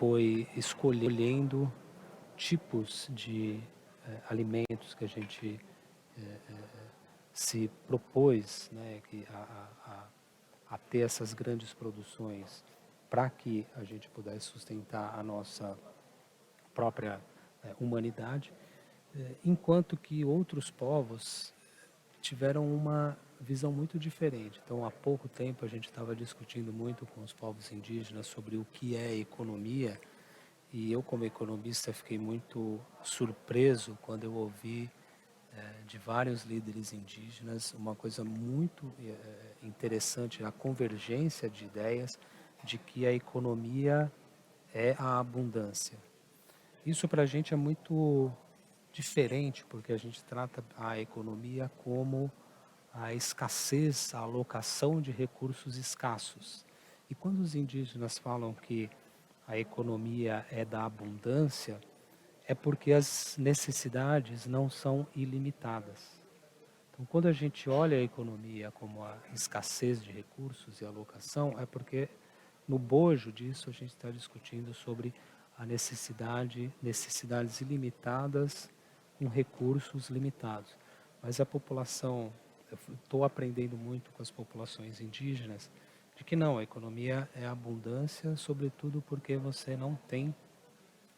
foi escolhendo tipos de alimentos que a gente se propôs, né, a ter essas grandes produções para que a gente pudesse sustentar a nossa própria humanidade, enquanto que outros povos tiveram uma visão muito diferente. Então, há pouco tempo a gente estava discutindo muito com os povos indígenas sobre o que é economia, e eu, como economista, fiquei muito surpreso quando eu ouvi de vários líderes indígenas uma coisa muito interessante, a convergência de ideias de que a economia é a abundância. Isso para a gente é muito diferente, porque a gente trata a economia como a escassez, a alocação de recursos escassos. E quando os indígenas falam que a economia é da abundância, é porque as necessidades não são ilimitadas. Então, quando a gente olha a economia como a escassez de recursos e alocação, é porque no bojo disso a gente está discutindo sobre a necessidades ilimitadas com recursos limitados. Mas a população, eu estou aprendendo muito com as populações indígenas, de que não, a economia é abundância, sobretudo porque você não tem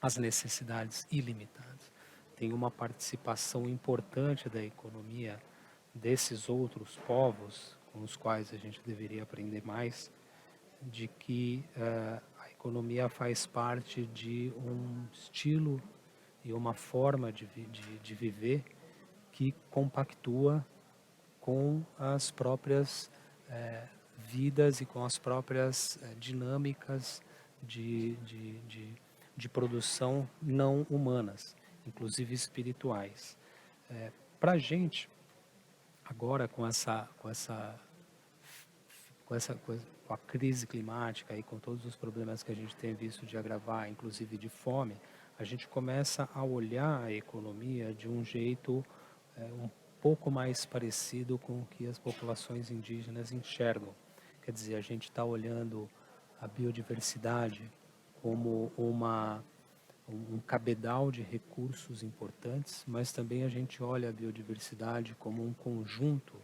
as necessidades ilimitadas. Tem uma participação importante da economia desses outros povos, com os quais a gente deveria aprender mais, de que a economia faz parte de um estilo e uma forma de viver que compactua com as próprias vidas e com as próprias dinâmicas de, de, de, de produção não humanas, inclusive espirituais. Para a gente, agora com a crise climática e com todos os problemas que a gente tem visto de agravar, inclusive de fome, a gente começa a olhar a economia de um jeito um pouco mais parecido com o que as populações indígenas enxergam. Quer dizer, a gente está olhando a biodiversidade como um cabedal de recursos importantes, mas também a gente olha a biodiversidade como um conjunto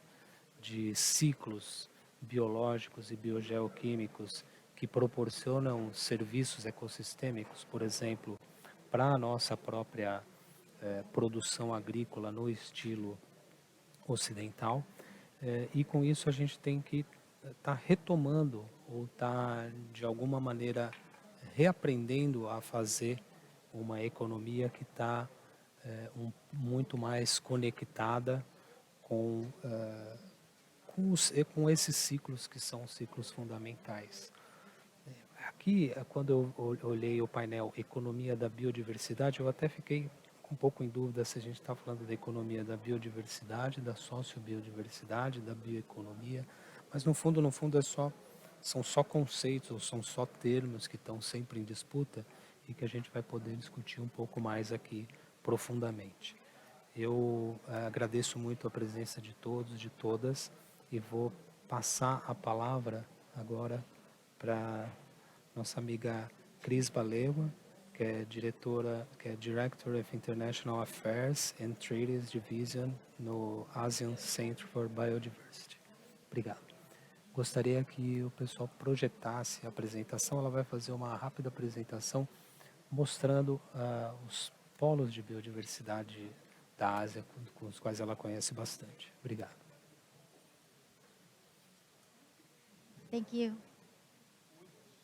de ciclos biológicos e biogeoquímicos que proporcionam serviços ecossistêmicos, por exemplo, para a nossa própria produção agrícola no estilo ocidental. E com isso a gente tem que estar retomando ou estar, de alguma maneira, reaprendendo a fazer uma economia que está muito mais conectada com com esses ciclos que são ciclos fundamentais. Aqui, quando eu olhei o painel Economia da Biodiversidade, eu até fiquei um pouco em dúvida se a gente está falando da economia da biodiversidade, da sociobiodiversidade, da bioeconomia, mas no fundo são só conceitos, ou são só termos que estão sempre em disputa e que a gente vai poder discutir um pouco mais aqui profundamente. Eu agradeço muito a presença de todos, de todas, e vou passar a palavra agora para nossa amiga Cris Balewa, que é Director of International Affairs and Treaties Division no ASEAN Center for Biodiversity. Obrigado. Gostaria que o pessoal projetasse a apresentação. Ela vai fazer uma rápida apresentação mostrando os polos de biodiversidade da Ásia, com os quais ela conhece bastante. Obrigado. Thank you.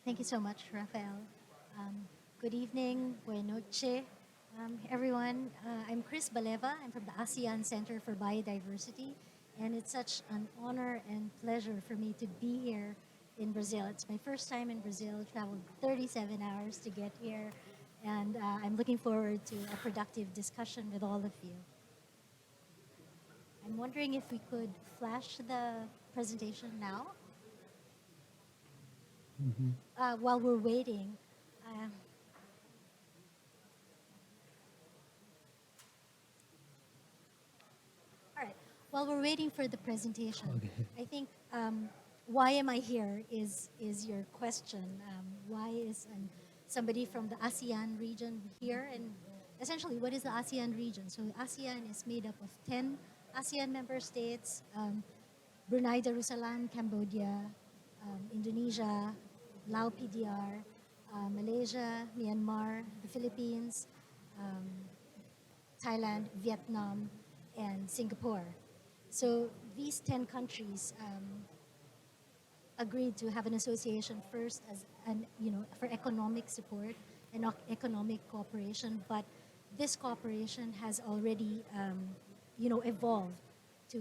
Thank you so much, Rafael. Good evening, buenas noches, everyone. I'm Cris Baleva. I'm from the ASEAN Center for Biodiversity, and it's such an honor and pleasure for me to be here in Brazil. It's my first time in Brazil, traveled 37 hours to get here, and I'm looking forward to a productive discussion with all of you. I'm wondering if we could flash the presentation now. While we're waiting, all right. While we're waiting for the presentation, Okay. I think why am I here is your question. Why is an somebody from the ASEAN region here. And essentially, what is the ASEAN region? So ASEAN is made up of 10 ASEAN member states, Brunei Darussalam, Cambodia, Indonesia, Lao PDR, Malaysia, Myanmar, the Philippines, um, Thailand, Vietnam, and Singapore. So these 10 countries agreed to have an association first as an, for economic support and economic cooperation, but this cooperation has already evolved to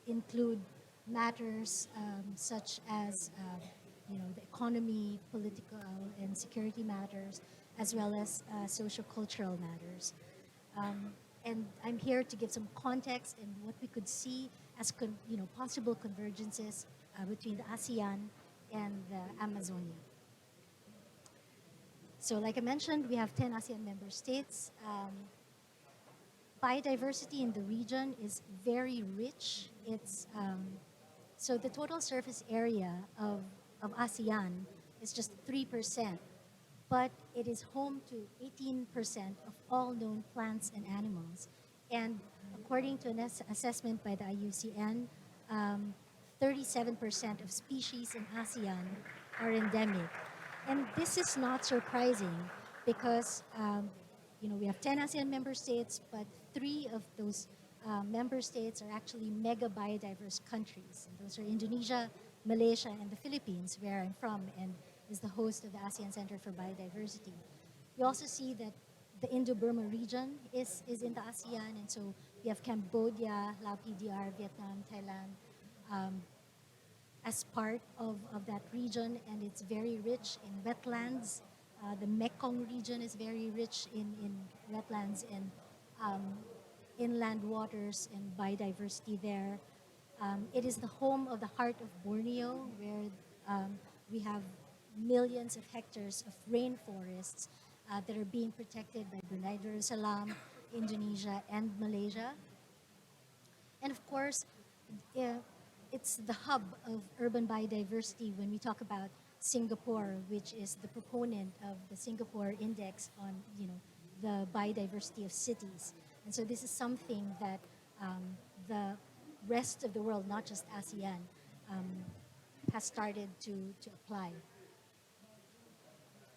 include matters such as the economy, political and security matters, as well as social-cultural matters. Um, and I'm here to give some context and what we could see as possible convergences between the ASEAN and the Amazonia. So like I mentioned, we have 10 ASEAN member states. Biodiversity in the region is very rich. So the total surface area of ASEAN is just 3%, but it is home to 18% of all known plants and animals. And according to an assessment by the IUCN, 37% of species in ASEAN are endemic. And this is not surprising because we have 10 ASEAN member states, but 3 of those member states are actually mega biodiverse countries. And those are Indonesia, Malaysia, and the Philippines, where I'm from, and is the host of the ASEAN Center for Biodiversity. We also see that the Indo-Burma region is in the ASEAN, and so we have Cambodia, Lao PDR, Vietnam, Thailand, as part of that region, and it's very rich in wetlands. The Mekong region is very rich in wetlands and inland waters and biodiversity there. It is the home of the heart of Borneo, where we have millions of hectares of rainforests that are being protected by Brunei Darussalam, Indonesia, and Malaysia. And of course, it's the hub of urban biodiversity when we talk about Singapore, which is the proponent of the Singapore Index on the biodiversity of cities. And so this is something that the rest of the world, not just ASEAN, has started to apply.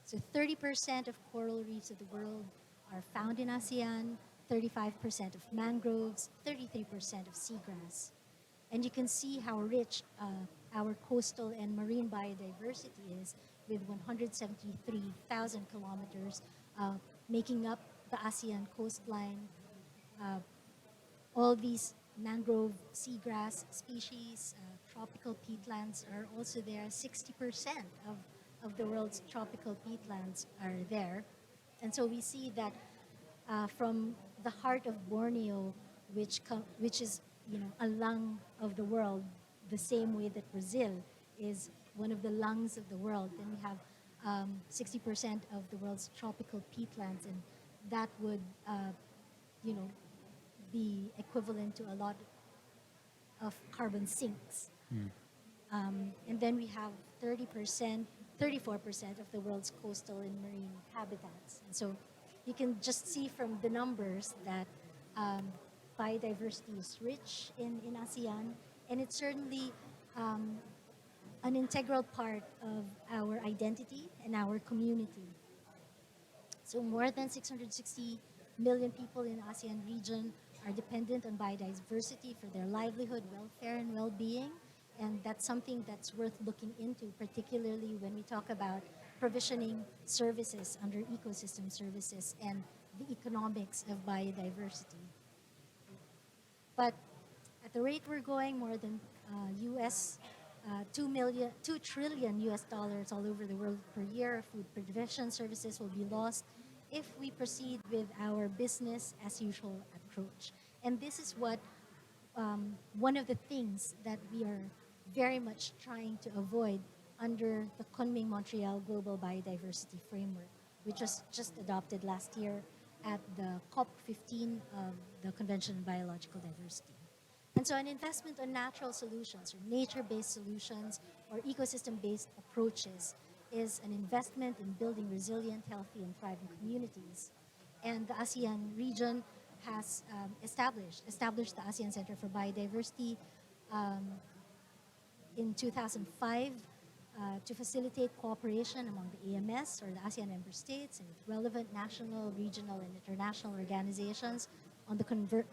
So 30% of coral reefs of the world are found in ASEAN, 35% of mangroves, 33% of seagrass. And you can see how rich our coastal and marine biodiversity is, with 173,000 kilometers making up the ASEAN coastline. All these mangrove seagrass species, tropical peatlands are also there. 60% of the world's tropical peatlands are there. And so we see that from the heart of Borneo, which is a lung of the world, the same way that Brazil is one of the lungs of the world. Then we have 60% of the world's tropical peatlands, and that would be equivalent to a lot of carbon sinks. And then we have 34% of the world's coastal and marine habitats. And so you can just see from the numbers that biodiversity is rich in ASEAN, and it's certainly an integral part of our identity and our community. So more than 660 million people in the ASEAN region are dependent on biodiversity for their livelihood, welfare, and well-being. And that's something that's worth looking into, particularly when we talk about provisioning services under ecosystem services and the economics of biodiversity. But at the rate we're going, more than $2 trillion US dollars all over the world per year, food provision services will be lost if we proceed with our business as usual approach. And this is what one of the things that we are very much trying to avoid under the Kunming-Montreal Global Biodiversity Framework, which was just adopted last year at the COP15 of the Convention on Biological Diversity. And so an investment on natural solutions or nature-based solutions or ecosystem-based approaches is an investment in building resilient, healthy, and thriving communities. And the ASEAN region has established the ASEAN Center for Biodiversity in 2005 to facilitate cooperation among the AMS, or the ASEAN member states, and with relevant national, regional, and international organizations on the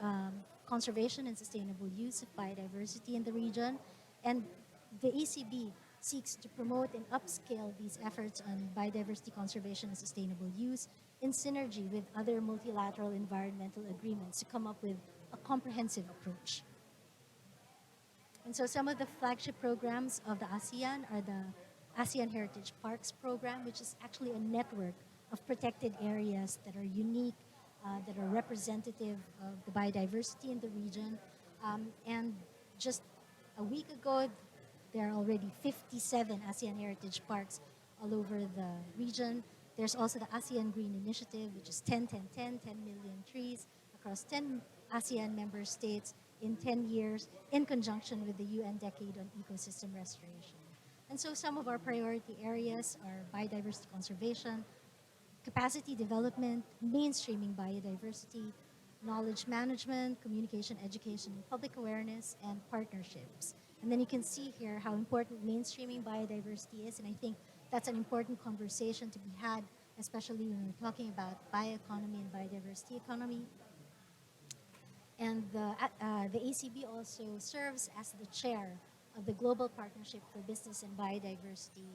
conservation and sustainable use of biodiversity in the region. And the ACB seeks to promote and upscale these efforts on biodiversity conservation and sustainable use in synergy with other multilateral environmental agreements to come up with a comprehensive approach. And so some of the flagship programs of the ASEAN are the ASEAN Heritage Parks program, which is actually a network of protected areas that are unique, that are representative of the biodiversity in the region. And just a week ago, there are already 57 ASEAN Heritage Parks all over the region. There's also the ASEAN Green Initiative, which is 10-10-10, 10 million trees across 10 ASEAN member states in 10 years in conjunction with the UN Decade on Ecosystem Restoration. And so some of our priority areas are biodiversity conservation, capacity development, mainstreaming biodiversity, knowledge management, communication, education, and public awareness, and partnerships. And then you can see here how important mainstreaming biodiversity is, and I think that's an important conversation to be had, especially when we're talking about bioeconomy and biodiversity economy. And the ACB also serves as the chair of the Global Partnership for Business and Biodiversity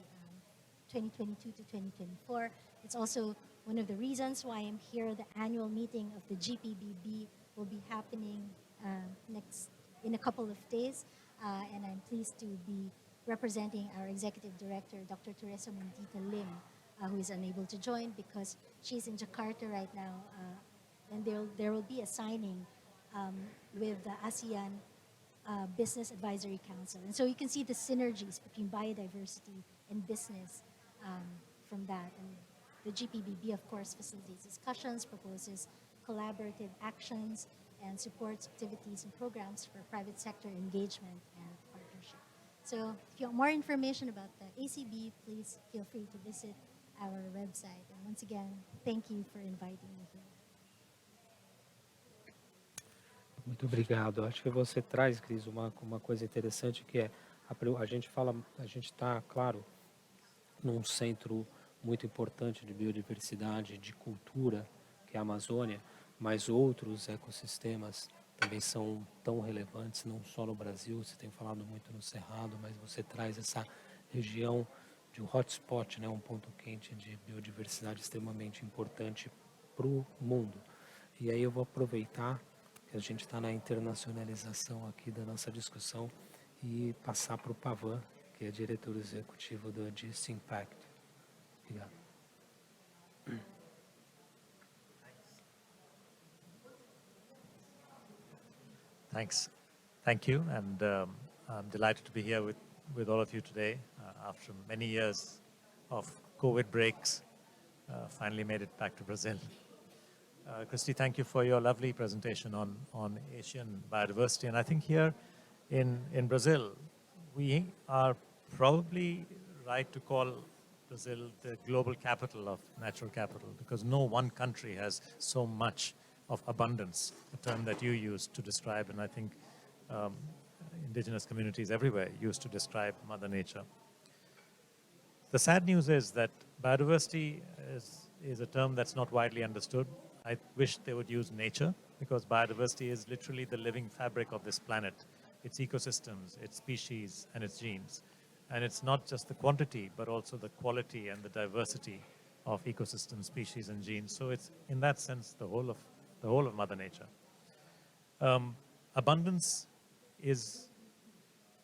2022 to 2024. It's also one of the reasons why I'm here. The annual meeting of the GPBB will be happening in a couple of days, and I'm pleased to be representing our Executive Director, Dr. Teresa Mendita Lim, who is unable to join because she's in Jakarta right now, and there will be a signing with the ASEAN Business Advisory Council. And so you can see the synergies between biodiversity and business from that. And the GPBB, of course, facilitates discussions, proposes collaborative actions, and supports activities and programs for private sector engagement and partnership. So if you want more information about the ACB, please feel free to visit our website. And once again, thank you for inviting me here. Muito obrigado. Acho que você traz, Cris, uma coisa interessante que é a gente está, claro, num centro muito importante de biodiversidade, de cultura, que é a Amazônia, mas outros ecossistemas também são tão relevantes, não só no Brasil, você tem falado muito no Cerrado, mas você traz essa região de um hotspot, né, um ponto quente de biodiversidade extremamente importante para o mundo. E aí eu vou aproveitar que a gente está na internacionalização aqui da nossa discussão e passar para o Pavan, que é diretor executivo do GIST Impact. Obrigado. Thanks. Thank you, and I'm delighted to be here with all of you today after many years of COVID breaks. Finally made it back to Brazil. Christy, thank you for your lovely presentation on Asian biodiversity. And I think here in Brazil, we are probably right to call Brazil the global capital of natural capital, because no one country has so much of abundance, a term that you use to describe, and I think indigenous communities everywhere use to describe Mother Nature. The sad news is that biodiversity is a term that's not widely understood. I wish they would use nature, because biodiversity is literally the living fabric of this planet. Its ecosystems, its species, and its genes. And it's not just the quantity, but also the quality and the diversity of ecosystems, species, and genes. So it's, in that sense, the whole of Mother Nature. Abundance is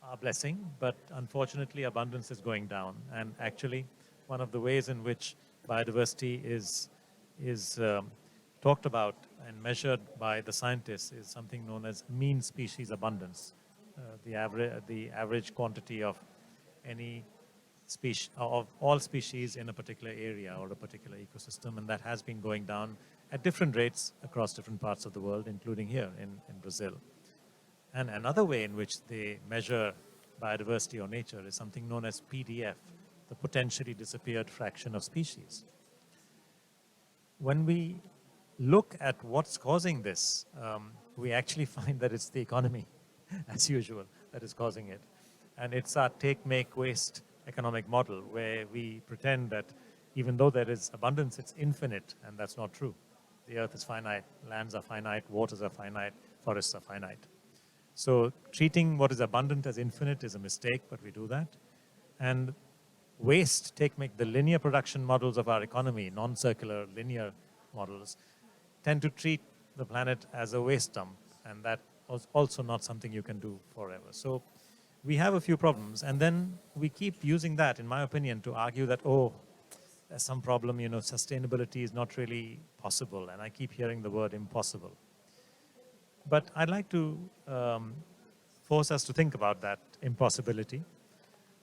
our blessing, but unfortunately, abundance is going down. And actually, one of the ways in which biodiversity is talked about and measured by the scientists is something known as mean species abundance. The average quantity of any species, of all species in a particular area or a particular ecosystem, and that has been going down at different rates across different parts of the world, including here in Brazil. And another way in which they measure biodiversity or nature is something known as PDF, the potentially disappeared fraction of species. When we look at what's causing this, we actually find that it's the economy, as usual, that is causing it. And it's our take, make, waste economic model, where we pretend that even though there is abundance, it's infinite, and that's not true. The earth is finite, lands are finite, waters are finite, forests are finite. So treating what is abundant as infinite is a mistake, but we do that. And waste, take, make, the linear production models of our economy, non-circular, linear models, tend to treat the planet as a waste dump, and that was also not something you can do forever. So we have a few problems, and then we keep using that, in my opinion, to argue that, oh, there's some problem, sustainability is not really possible, and I keep hearing the word impossible. But I'd like to force us to think about that impossibility,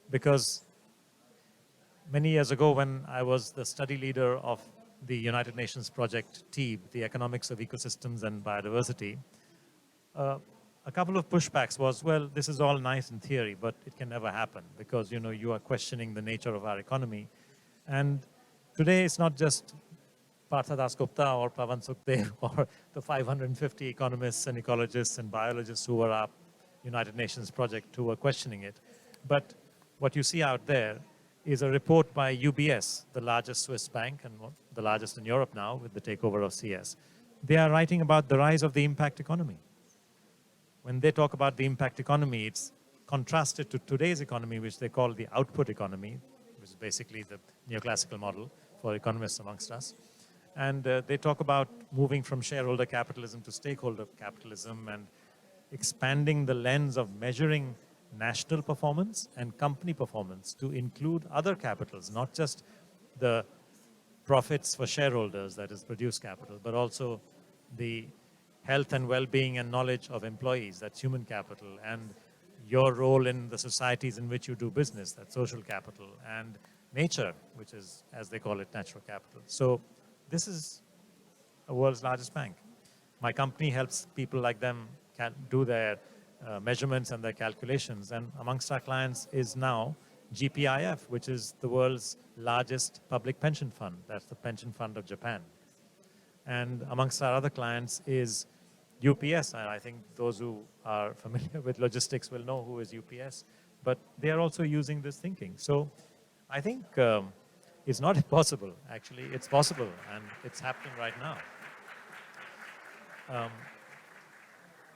because many years ago, when I was the study leader of the United Nations project TEEB, the Economics of Ecosystems and Biodiversity, a couple of pushbacks was, well, this is all nice in theory, but it can never happen because, you are questioning the nature of our economy. And today, it's not just Partha Dasgupta or Pawan Sukhdev or the 550 economists and ecologists and biologists who were our United Nations project who were questioning it. But what you see out there is a report by UBS, the largest Swiss bank and the largest in Europe now with the takeover of CS. They are writing about the rise of the impact economy. When they talk about the impact economy, it's contrasted to today's economy, which they call the output economy, which is basically the neoclassical model for economists amongst us. And they talk about moving from shareholder capitalism to stakeholder capitalism and expanding the lens of measuring national performance and company performance to include other capitals, not just the profits for shareholders, that is produce capital, but also the health and well-being and knowledge of employees, that's human capital, and your role in the societies in which you do business, that's social capital, and nature, which is, as they call it, natural capital. So this is a world's largest bank. My company helps people like them do their measurements and their calculations. And amongst our clients is now GPIF, which is the world's largest public pension fund. That's the pension fund of Japan. And amongst our other clients is UPS. And I think those who are familiar with logistics will know who is UPS. But they are also using this thinking. So I think it's not impossible, actually. It's possible, and it's happening right now.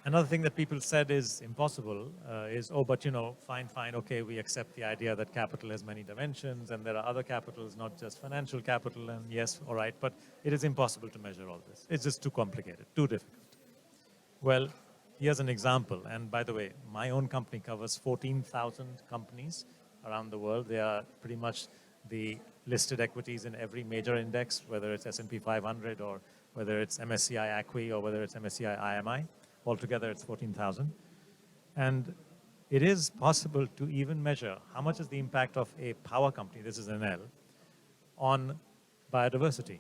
Another thing that people said is impossible is, oh, but fine, okay, we accept the idea that capital has many dimensions and there are other capitals, not just financial capital, and yes, all right, but it is impossible to measure all this. It's just too complicated, too difficult. Well, here's an example, and by the way, my own company covers 14,000 companies around the world. They are pretty much the listed equities in every major index, whether it's S&P 500 or whether it's MSCI ACWI or whether it's MSCI IMI. Altogether, it's 14,000. And it is possible to even measure how much is the impact of a power company, this is Enel, on biodiversity.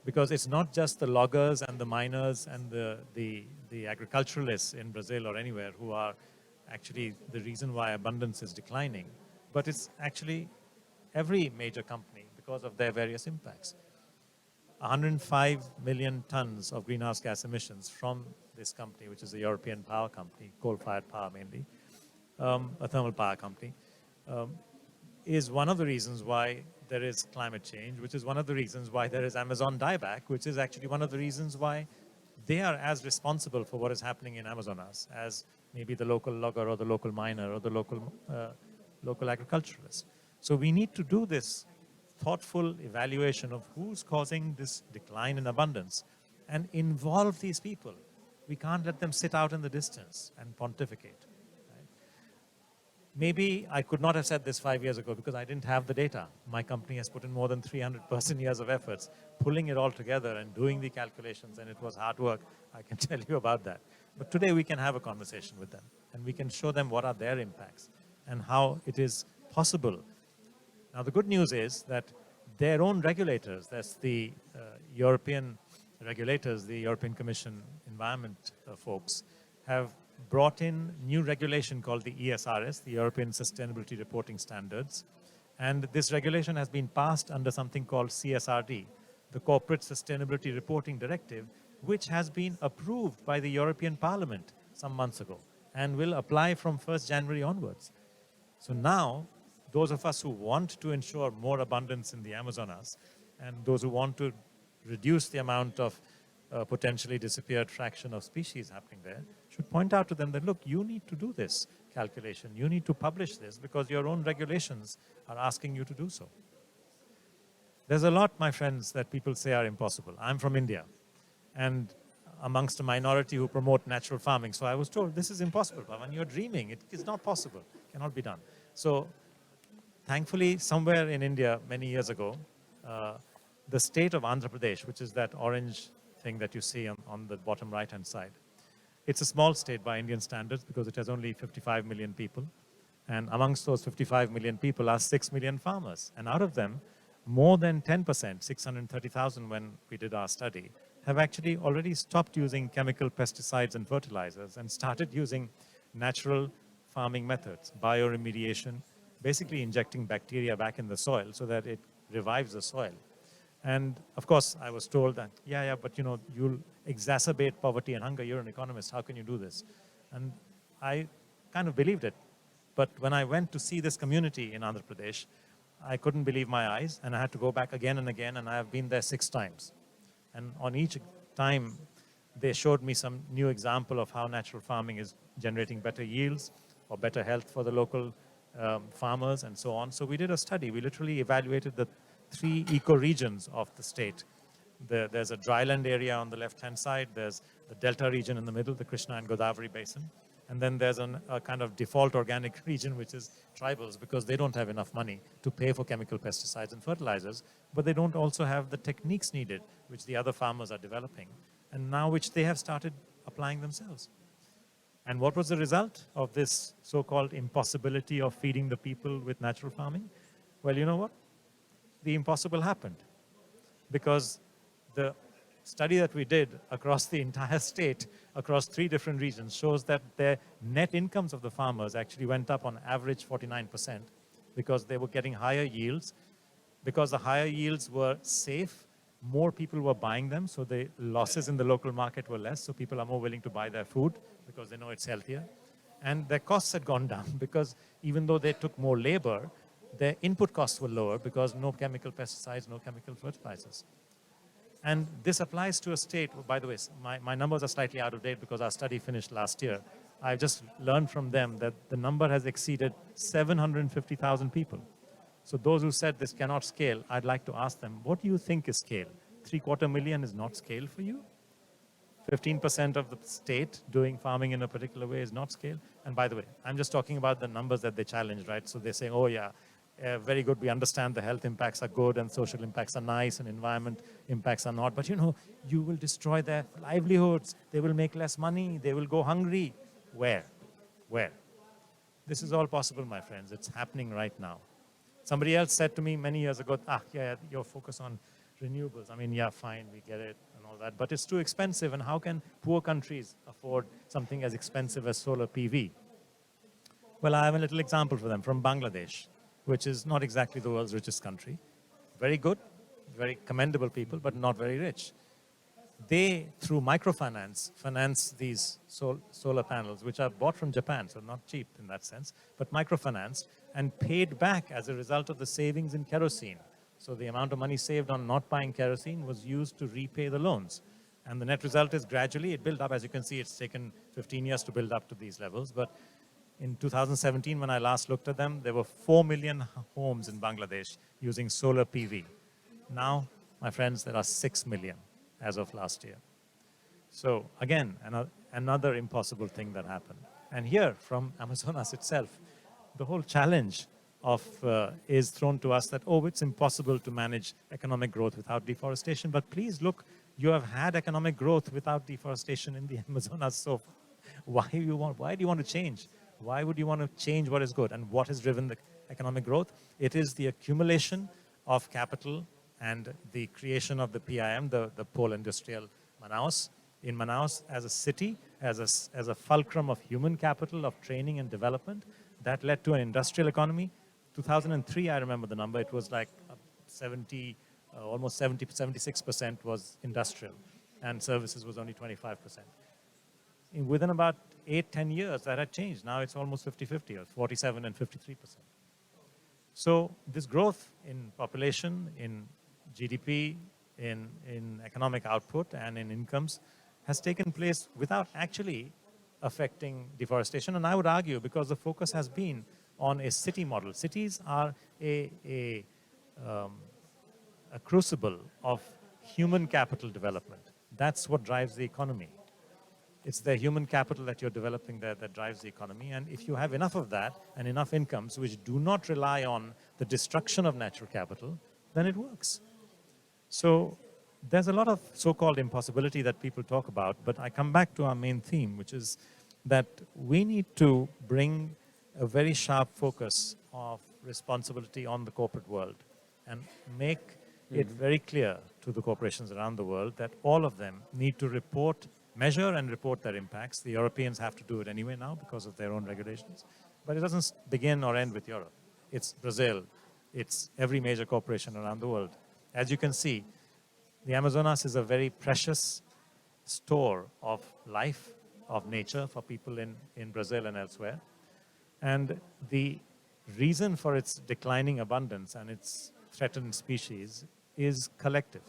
Because it's not just the loggers and the miners and the agriculturalists in Brazil or anywhere who are actually the reason why abundance is declining, but it's actually every major company because of their various impacts. 105 million tons of greenhouse gas emissions from this company, which is a European power company, coal-fired power mainly, a thermal power company, is one of the reasons why there is climate change, which is one of the reasons why there is Amazon dieback, which is actually one of the reasons why they are as responsible for what is happening in Amazonas as maybe the local logger or the local miner or the local agriculturalist. So we need to do this thoughtful evaluation of who's causing this decline in abundance and involve these people. We can't let them sit out in the distance and pontificate. Right? Maybe I could not have said this 5 years ago because I didn't have the data. My company has put in more than 300 person-years of efforts, pulling it all together and doing the calculations, and it was hard work. I can tell you about that. But today we can have a conversation with them, and we can show them what are their impacts and how it is possible. Now, the good news is that their own regulators, that's the European regulators, the European Commission environment folks, have brought in new regulation called the ESRS, the European Sustainability Reporting Standards. And this regulation has been passed under something called CSRD, the Corporate Sustainability Reporting Directive, which has been approved by the European Parliament some months ago and will apply from 1st January onwards. So now, those of us who want to ensure more abundance in the Amazonas and those who want to reduce the amount of potentially disappeared fraction of species happening there should point out to them that, look, you need to do this calculation. You need to publish this because your own regulations are asking you to do so. There's a lot, my friends, that people say are impossible. I'm from India and amongst a minority who promote natural farming. So I was told, this is impossible, Pawan. You're dreaming. It is not possible. It cannot be done. So thankfully, somewhere in India many years ago, the state of Andhra Pradesh, which is that orange thing that you see on the bottom right-hand side, it's a small state by Indian standards because it has only 55 million people. And amongst those 55 million people are 6 million farmers. And out of them, more than 10%, 630,000 when we did our study, have actually already stopped using chemical pesticides and fertilizers and started using natural farming methods, bioremediation, basically injecting bacteria back in the soil so that it revives the soil. And of course, I was told that, yeah, but you know, you'll exacerbate poverty and hunger. You're an economist. How can you do this? And I kind of believed it. But when I went to see this community in Andhra Pradesh, I couldn't believe my eyes, and I had to go back again and again, and I have been there 6 times. And on each time, they showed me some new example of how natural farming is generating better yields or better health for the local farmers and so on. So we did a study. We literally evaluated the 3 eco-regions of the state. There's a dryland area on the left-hand side. There's the delta region in the middle, the Krishna and Godavari basin. And then there's a kind of default organic region, which is tribals, because they don't have enough money to pay for chemical pesticides and fertilizers, but they don't also have the techniques needed, which the other farmers are developing, and now which they have started applying themselves. And what was the result of this so-called impossibility of feeding the people with natural farming? Well, you know what? The impossible happened, because the study that we did across the entire state, across 3 different regions, shows that their net incomes of the farmers actually went up on average 49% because they were getting higher yields. Because the higher yields were safe, more people were buying them, so the losses in the local market were less, so people are more willing to buy their food because they know it's healthier. And their costs had gone down because even though they took more labor, their input costs were lower because no chemical pesticides, no chemical fertilizers. And this applies to a state, by the way, my numbers are slightly out of date because our study finished last year. I've just learned from them that the number has exceeded 750,000 people. So those who said this cannot scale, I'd like to ask them, what do you think is scale? 750,000 is not scale for you? 15% of the state doing farming in a particular way is not scale? And by the way, I'm just talking about the numbers that they challenged, right? So they're saying, oh yeah, very good, we understand the health impacts are good and social impacts are nice and environment impacts are not. But you know, you will destroy their livelihoods. They will make less money. They will go hungry. Where? Where? This is all possible, my friends. It's happening right now. Somebody else said to me many years ago, yeah, your focus on renewables. I mean, yeah, fine, we get it and all that, but it's too expensive. And how can poor countries afford something as expensive as solar PV? Well, I have a little example for them from Bangladesh, which is not exactly the world's richest country. Very good, very commendable people, but not very rich. They, through microfinance, finance these solar panels, which are bought from Japan, so not cheap in that sense, but microfinanced and paid back as a result of the savings in kerosene. So the amount of money saved on not buying kerosene was used to repay the loans. And the net result is gradually it built up. As you can see, it's taken 15 years to build up to these levels. But in 2017, when I last looked at them, there were 4 million homes in Bangladesh using solar PV. Now, my friends, there are 6 million as of last year. So again, another impossible thing that happened. And here, from Amazonas itself, the whole challenge is thrown to us that, oh, it's impossible to manage economic growth without deforestation. But please look, you have had economic growth without deforestation in the Amazonas. So why do you want to change? Why would you want to change what is good? And what has driven the economic growth? It is the accumulation of capital and the creation of the PIM, the Pole Industrial Manaus, in Manaus as a city, as a fulcrum of human capital, of training and development, that led to an industrial economy, 2003, I remember the number, it was like 70, almost 70, 76% was industrial, and services was only 25%. Within about 8-10 years, that had changed. Now it's almost 50-50, or 47 and 53%. So this growth in population, in GDP, in economic output, and in incomes has taken place without actually affecting deforestation. And I would argue because the focus has been on a city model. Cities are a crucible of human capital development. That's what drives the economy. It's the human capital that you're developing there that drives the economy. And if you have enough of that and enough incomes which do not rely on the destruction of natural capital, then it works. So there's a lot of so-called impossibility that people talk about, but I come back to our main theme, which is that we need to bring a very sharp focus of responsibility on the corporate world and make it very clear to the corporations around the world that all of them need to measure and report their impacts. The Europeans have to do it anyway now because of their own regulations. But it doesn't begin or end with Europe. It's Brazil. It's every major corporation around the world. As you can see, the Amazonas is a very precious store of life, of nature for people in Brazil and elsewhere. And the reason for its declining abundance and its threatened species is collective.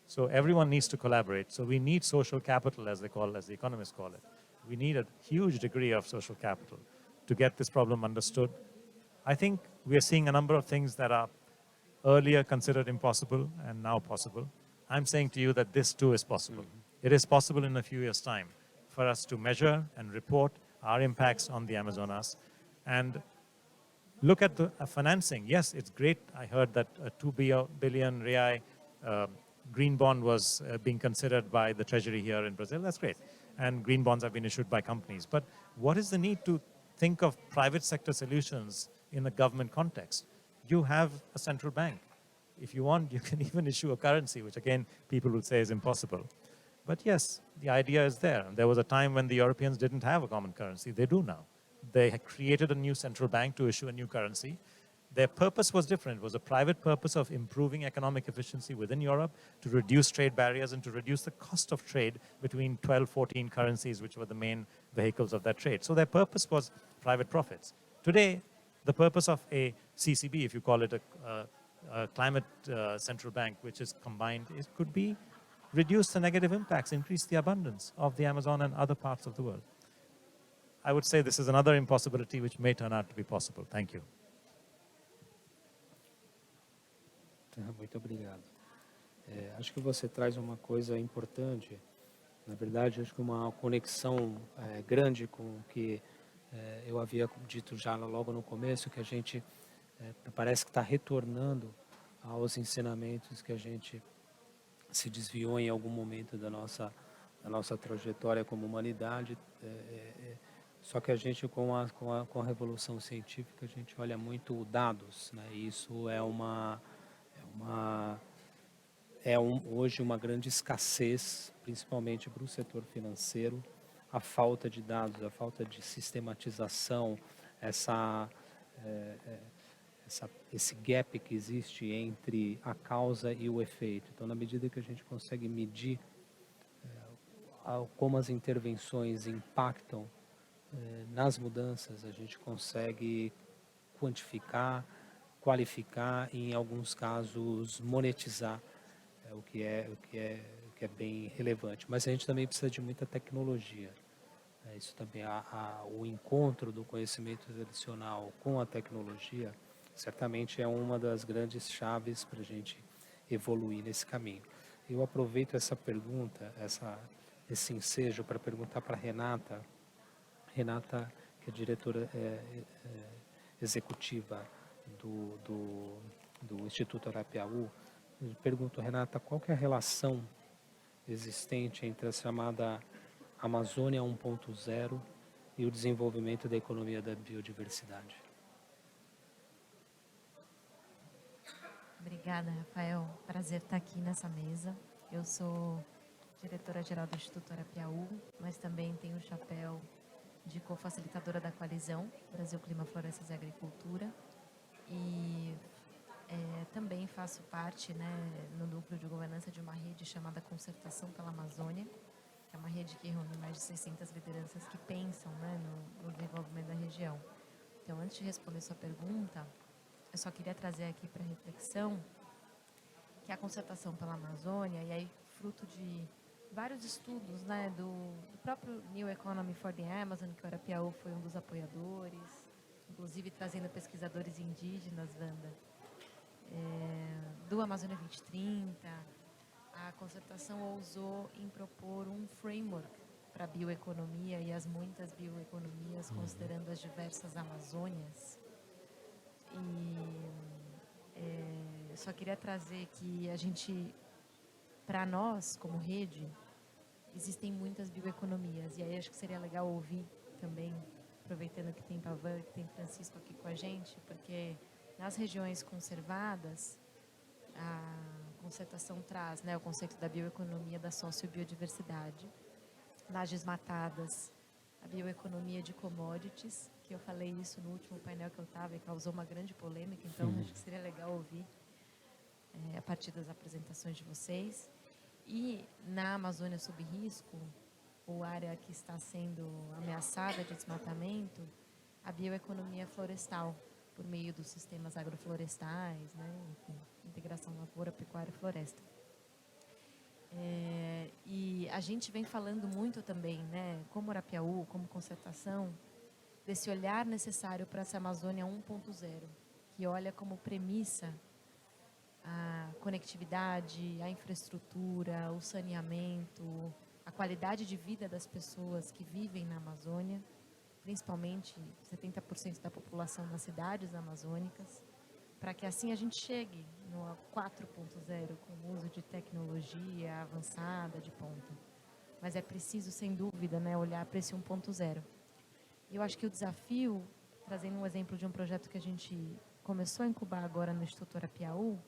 So everyone needs to collaborate. So we need social capital, as the economists call it. We need a huge degree of social capital to get this problem understood. I think we are seeing a number of things that are earlier considered impossible and now possible. I'm saying to you that this too is possible. It is possible in a few years' time for us to measure and report our impacts on the Amazonas and look at the financing. Yes, it's great. I heard that a 2 billion real green bond was being considered by the Treasury here in Brazil. That's great. And green bonds have been issued by companies. But what is the need to think of private sector solutions in a government context? You have a central bank. If you want, you can even issue a currency, which again, people would say is impossible. But yes, the idea is there. There was a time when the Europeans didn't have a common currency. They do now. They had created a new central bank to issue a new currency. Their purpose was different. It was a private purpose of improving economic efficiency within Europe, to reduce trade barriers and to reduce the cost of trade between 12, 14 currencies, which were the main vehicles of that trade. So their purpose was private profits. Today, the purpose of a CCB, if you call it a climate central bank, which is combined, it could be reduce the negative impacts, increase the abundance of the Amazon and other parts of the world. I would say this is another impossibility which may turn out to be possible. Thank you. Muito obrigado. Acho que você traz uma coisa importante. Na verdade, acho que uma conexão grande com o que eu havia dito já logo no começo, que a gente parece que está retornando aos ensinamentos que a gente se desviou em algum momento da nossa trajetória como humanidade. Só que a gente, com a revolução científica, a gente olha muito dados, né? E isso hoje uma grande escassez, principalmente para o setor financeiro, a falta de dados, a falta de sistematização, esse gap que existe entre a causa e o efeito. Então, na medida que a gente consegue medir como as intervenções impactam nas mudanças, a gente consegue quantificar, qualificar e, em alguns casos, monetizar, o que é bem relevante. Mas a gente também precisa de muita tecnologia. Isso também, o encontro do conhecimento tradicional com a tecnologia, certamente é uma das grandes chaves para a gente evoluir nesse caminho. Eu aproveito essa pergunta, esse ensejo para perguntar para a Renata. Renata, que é diretora executiva do Instituto Arapiaú. Eu pergunto, Renata, qual que é a relação existente entre a chamada Amazônia 1.0 e o desenvolvimento da economia da biodiversidade? Obrigada, Rafael. Prazer estar aqui nessa mesa. Eu sou diretora-geral do Instituto Arapiaú, mas também tenho o chapéu de co-facilitadora da coalizão Brasil Clima, Florestas e Agricultura. e também faço parte, né, no núcleo de governança de uma rede chamada Concertação pela Amazônia, que é uma rede que reúne mais de 600 lideranças que pensam, né, no desenvolvimento da região. Então, antes de responder sua pergunta, eu só queria trazer aqui para reflexão que a Concertação pela Amazônia, e aí fruto de vários estudos, né, do próprio New Economy for the Amazon, que o Arapiaú foi um dos apoiadores, inclusive trazendo pesquisadores indígenas, Wanda, do Amazônia 2030, a concertação ousou em propor um framework para a bioeconomia e as muitas bioeconomias, considerando as diversas Amazônias. E só queria trazer que a gente, para nós, como rede, existem muitas bioeconomias. E aí acho que seria legal ouvir também, aproveitando que tem Pavan, que tem Francisco aqui com a gente, porque nas regiões conservadas, a concertação traz, né, o conceito da bioeconomia da sociobiodiversidade. Nas desmatadas, a bioeconomia de commodities, que eu falei isso no último painel que eu estava e causou uma grande polêmica, então acho que seria legal ouvir a partir das apresentações de vocês. E na Amazônia sob risco, ou área que está sendo ameaçada de desmatamento, a bioeconomia florestal, por meio dos sistemas agroflorestais, né, enfim, integração lavoura, pecuária e floresta. E a gente vem falando muito também, né, como Arapiaú, como concertação, desse olhar necessário para essa Amazônia 1.0, que olha como premissa a conectividade, a infraestrutura, o saneamento, a qualidade de vida das pessoas que vivem na Amazônia, principalmente 70% da população nas cidades amazônicas, para que assim a gente chegue no 4.0 com o uso de tecnologia avançada, de ponta. Mas é preciso, sem dúvida, né, olhar para esse 1.0. E eu acho que o desafio, trazendo um exemplo de um projeto que a gente começou a incubar agora no Instituto Arapiaú,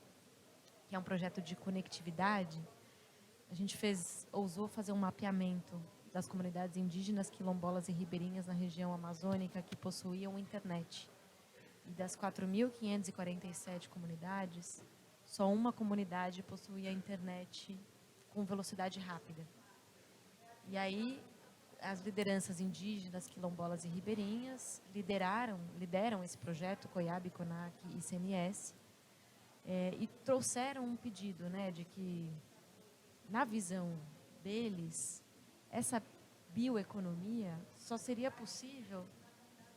que é um projeto de conectividade, a gente ousou fazer um mapeamento das comunidades indígenas, quilombolas e ribeirinhas na região amazônica que possuíam internet. E das 4.547 comunidades, só uma comunidade possuía internet com velocidade rápida. E aí, as lideranças indígenas, quilombolas e ribeirinhas lideram esse projeto, COIAB, CONAC e CNS, e trouxeram um pedido, né, de que, na visão deles, essa bioeconomia só seria possível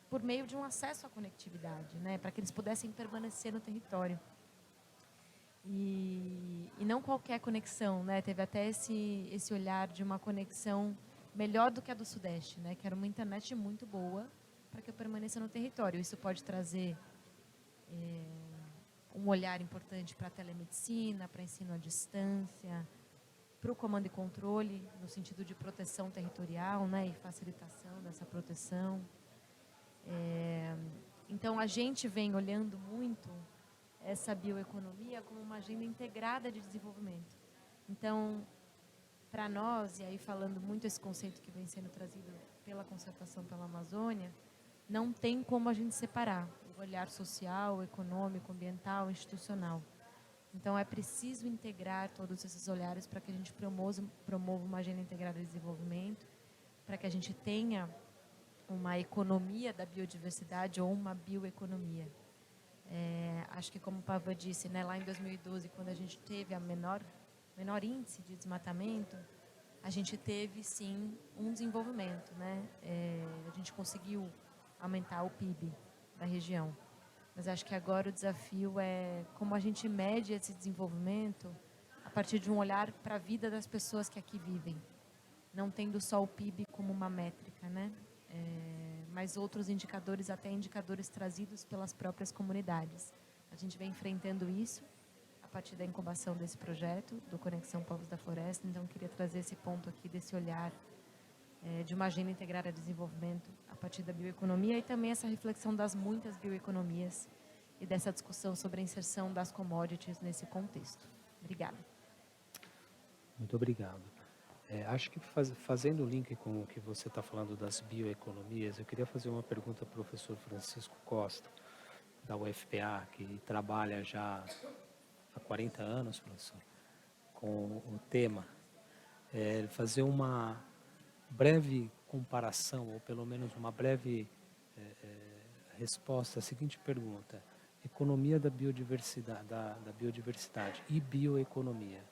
por meio de um acesso à conectividade, né, para que eles pudessem permanecer no território. E não qualquer conexão, né, teve até esse olhar de uma conexão melhor do que a do Sudeste, né, que era uma internet muito boa para que eu permaneça no território. Isso pode trazer um olhar importante para a telemedicina, para ensino à distância, para o comando e controle, no sentido de proteção territorial, né, e facilitação dessa proteção. Então, a gente vem olhando muito essa bioeconomia como uma agenda integrada de desenvolvimento. Então, para nós, e aí falando muito esse conceito que vem sendo trazido pela Concertação pela Amazônia, não tem como a gente separar o olhar social, econômico, ambiental, institucional. Então, é preciso integrar todos esses olhares para que a gente promova uma agenda integrada de desenvolvimento, para que a gente tenha uma economia da biodiversidade ou uma bioeconomia. Acho que, como o Pavan disse, né, lá em 2012, quando a gente teve a menor índice de desmatamento, a gente teve, sim, um desenvolvimento, né? A gente conseguiu aumentar o PIB da região. Mas acho que agora o desafio é como a gente mede esse desenvolvimento a partir de um olhar para a vida das pessoas que aqui vivem, não tendo só o PIB como uma métrica, né? Mas outros indicadores, até indicadores trazidos pelas próprias comunidades. A gente vem enfrentando isso a partir da incubação desse projeto, do Conexão Povos da Floresta. Então, queria trazer esse ponto aqui, desse olhar de uma agenda integrada de desenvolvimento a partir da bioeconomia e também essa reflexão das muitas bioeconomias e dessa discussão sobre a inserção das commodities nesse contexto. Obrigada. Muito obrigado. Acho que fazendo o link com o que você está falando das bioeconomias, eu queria fazer uma pergunta ao professor Francisco Costa. da UFPA, que trabalha já há 40 anos, professor, com o tema, fazer uma breve comparação, ou pelo menos uma breve resposta à seguinte pergunta: economia da biodiversidade, da biodiversidade e bioeconomia,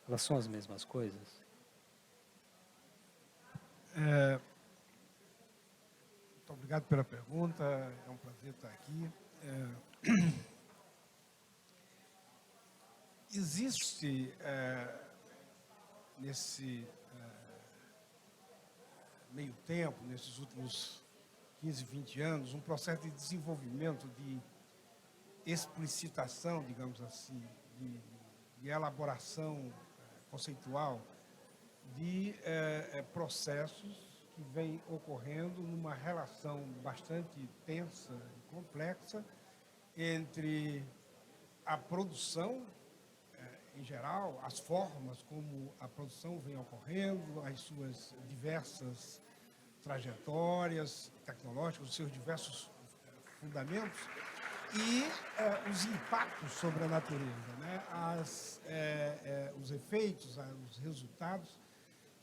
elas são as mesmas coisas? Muito obrigado pela pergunta, é um prazer estar aqui. Existe, nesse meio tempo, nesses últimos 15, 20 anos, um processo de desenvolvimento, de explicitação, digamos assim, de elaboração conceitual de processos que vêm ocorrendo numa relação bastante tensa e complexa entre a produção, em geral, as formas como a produção vem ocorrendo, as suas diversas trajetórias tecnológicas, os seus diversos fundamentos e os impactos sobre a natureza, né? Os efeitos, os resultados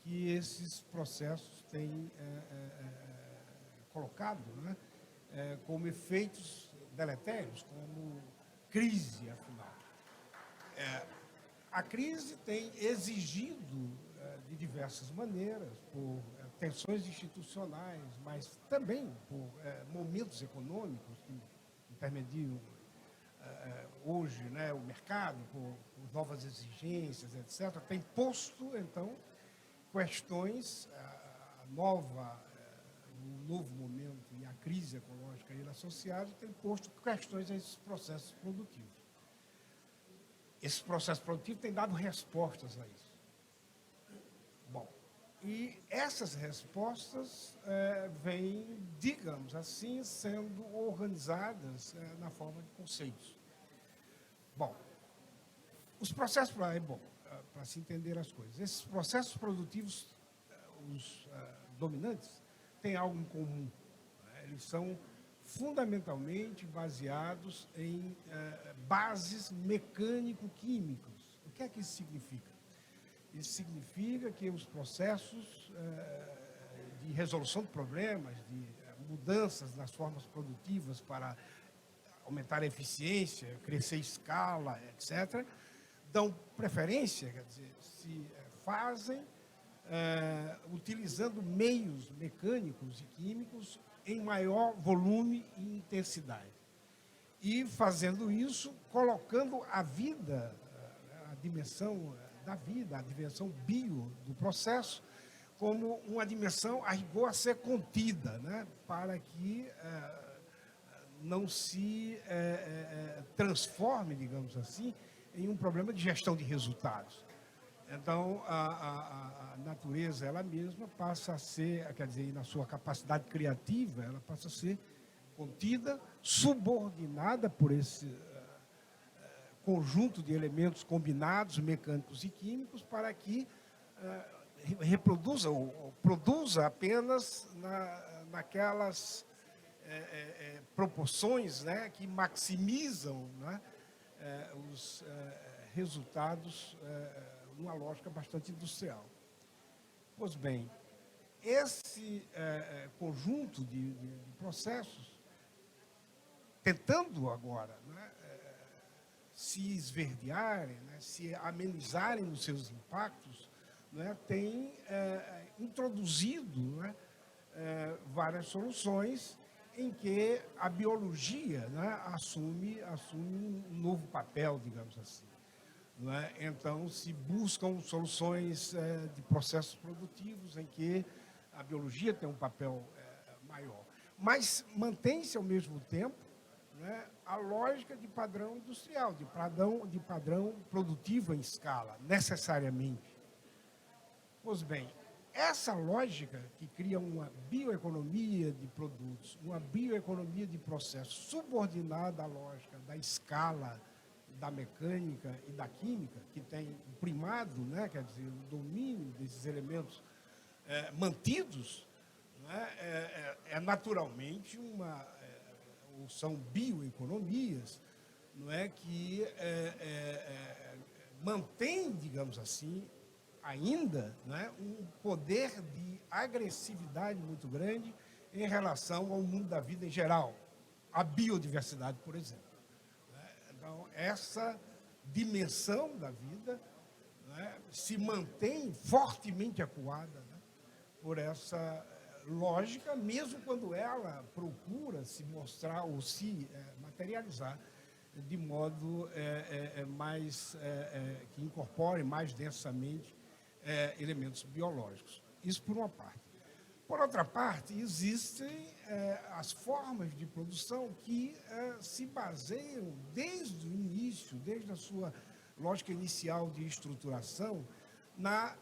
que esses processos têm colocado, né? Como efeitos deletérios, como crise, afinal. A crise tem exigido, de diversas maneiras, por tensões institucionais, mas também por momentos econômicos que intermediam hoje, né, o mercado, por novas exigências, etc., tem posto, então, questões, o novo momento e a crise ecológica aí associada tem posto questões a esses processos produtivos. Esses processos produtivos têm dado respostas a isso. Bom, e essas respostas vêm, digamos assim, sendo organizadas na forma de conceitos. Bom, os processos, para se entender as coisas, esses processos produtivos, os dominantes, têm algo em comum. Né? Eles são fundamentalmente baseados em bases mecânico-químicas. O que é que isso significa? Isso significa que os processos de resolução de problemas, de mudanças nas formas produtivas para aumentar a eficiência, crescer a escala, etc., dão preferência, quer dizer, se fazem utilizando meios mecânicos e químicos em maior volume e intensidade. E fazendo isso, colocando a vida, a dimensão da vida, a dimensão bio do processo, como uma dimensão a rigor a ser contida, né, para que não se transforme, digamos assim, em um problema de gestão de resultados. Então, a natureza, ela mesma, passa a ser, quer dizer, na sua capacidade criativa, ela passa a ser contida, subordinada por esse conjunto de elementos combinados, mecânicos e químicos, para que reproduza ou produza apenas naquelas proporções, né, que maximizam, né, os resultados numa lógica bastante industrial. Pois bem, esse conjunto de processos, tentando agora, né, se esverdearem, né, se amenizarem nos seus impactos, né, tem introduzido, né, várias soluções em que a biologia, né, assume um novo papel, digamos assim. Né? Então, se buscam soluções de processos produtivos em que a biologia tem um papel maior. Mas mantém-se, ao mesmo tempo, né, a lógica de padrão industrial, de padrão produtivo em escala, necessariamente. Pois bem, essa lógica que cria uma bioeconomia de produtos, uma bioeconomia de processos, subordinada à lógica da escala, da mecânica e da química, que tem o primado, né, quer dizer, o domínio desses elementos mantidos, né, naturalmente ou são bioeconomias, não é, que mantém, digamos assim, ainda, né, um poder de agressividade muito grande em relação ao mundo da vida em geral, a biodiversidade, por exemplo. Então, essa dimensão da vida, né, se mantém fortemente acuada, né, por essa lógica, mesmo quando ela procura se mostrar ou se materializar de modo mais que incorpore mais densamente elementos biológicos. Isso por uma parte. Por outra parte, existem as formas de produção que se baseiam desde o início, desde a sua lógica inicial de estruturação, na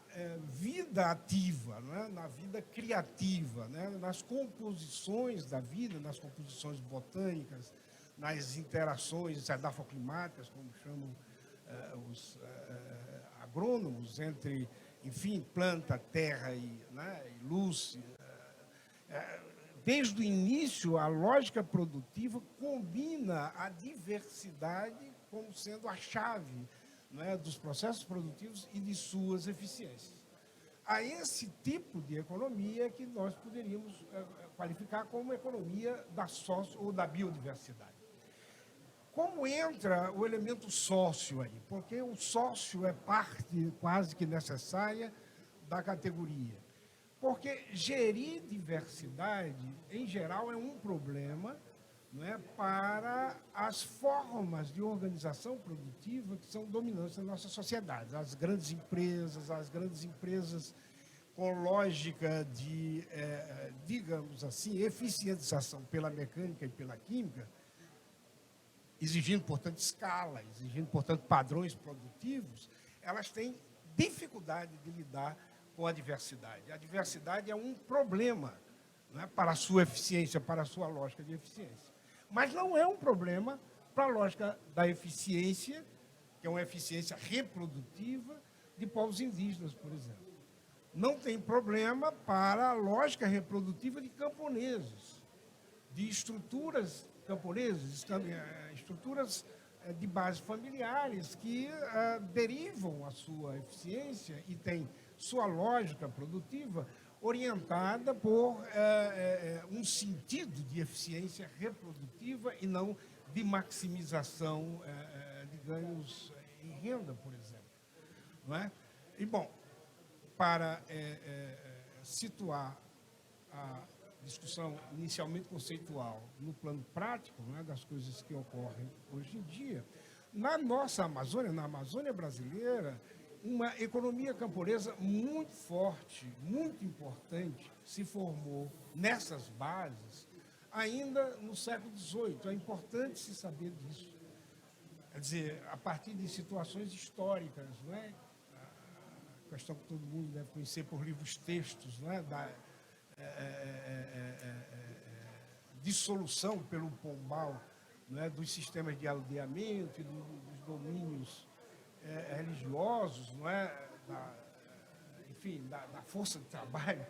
vida ativa, né? Na vida criativa, né? Nas composições da vida, nas composições botânicas, nas interações edafoclimáticas, como chamam os agrônomos, entre, enfim, planta, terra e luz. Desde o início, a lógica produtiva combina a diversidade como sendo a chave, né, dos processos produtivos e de suas eficiências. A esse tipo de economia que nós poderíamos qualificar como economia da sócio ou da biodiversidade. Como entra o elemento sócio aí? Porque o sócio é parte quase que necessária da categoria. Porque gerir diversidade, em geral, é um problema, não é, para as formas de organização produtiva que são dominantes na nossa sociedade. As grandes empresas com lógica de, digamos assim, eficientização pela mecânica e pela química, exigindo, portanto, escala, exigindo, portanto, padrões produtivos, elas têm dificuldade de lidar com a diversidade. A diversidade é um problema, né, para a sua eficiência, para a sua lógica de eficiência. Mas não é um problema para a lógica da eficiência, que é uma eficiência reprodutiva de povos indígenas, por exemplo. Não tem problema para a lógica reprodutiva de camponeses, de estruturas camponesas, estruturas de base familiares que derivam a sua eficiência e têm sua lógica produtiva orientada por um sentido de eficiência reprodutiva e não de maximização de ganhos em renda, por exemplo. Não é? E, bom, para situar a discussão inicialmente conceitual no plano prático, não é, das coisas que ocorrem hoje em dia, na nossa Amazônia, na Amazônia brasileira, uma economia camponesa muito forte, muito importante, se formou nessas bases ainda no século XVIII. É importante se saber disso. Quer dizer, a partir de situações históricas, não é? A questão que todo mundo deve conhecer por livros textos, não é? Da dissolução pelo Pombal, não é? Dos sistemas de aldeamento e dos domínios religiosos, não é? Enfim, da força de trabalho,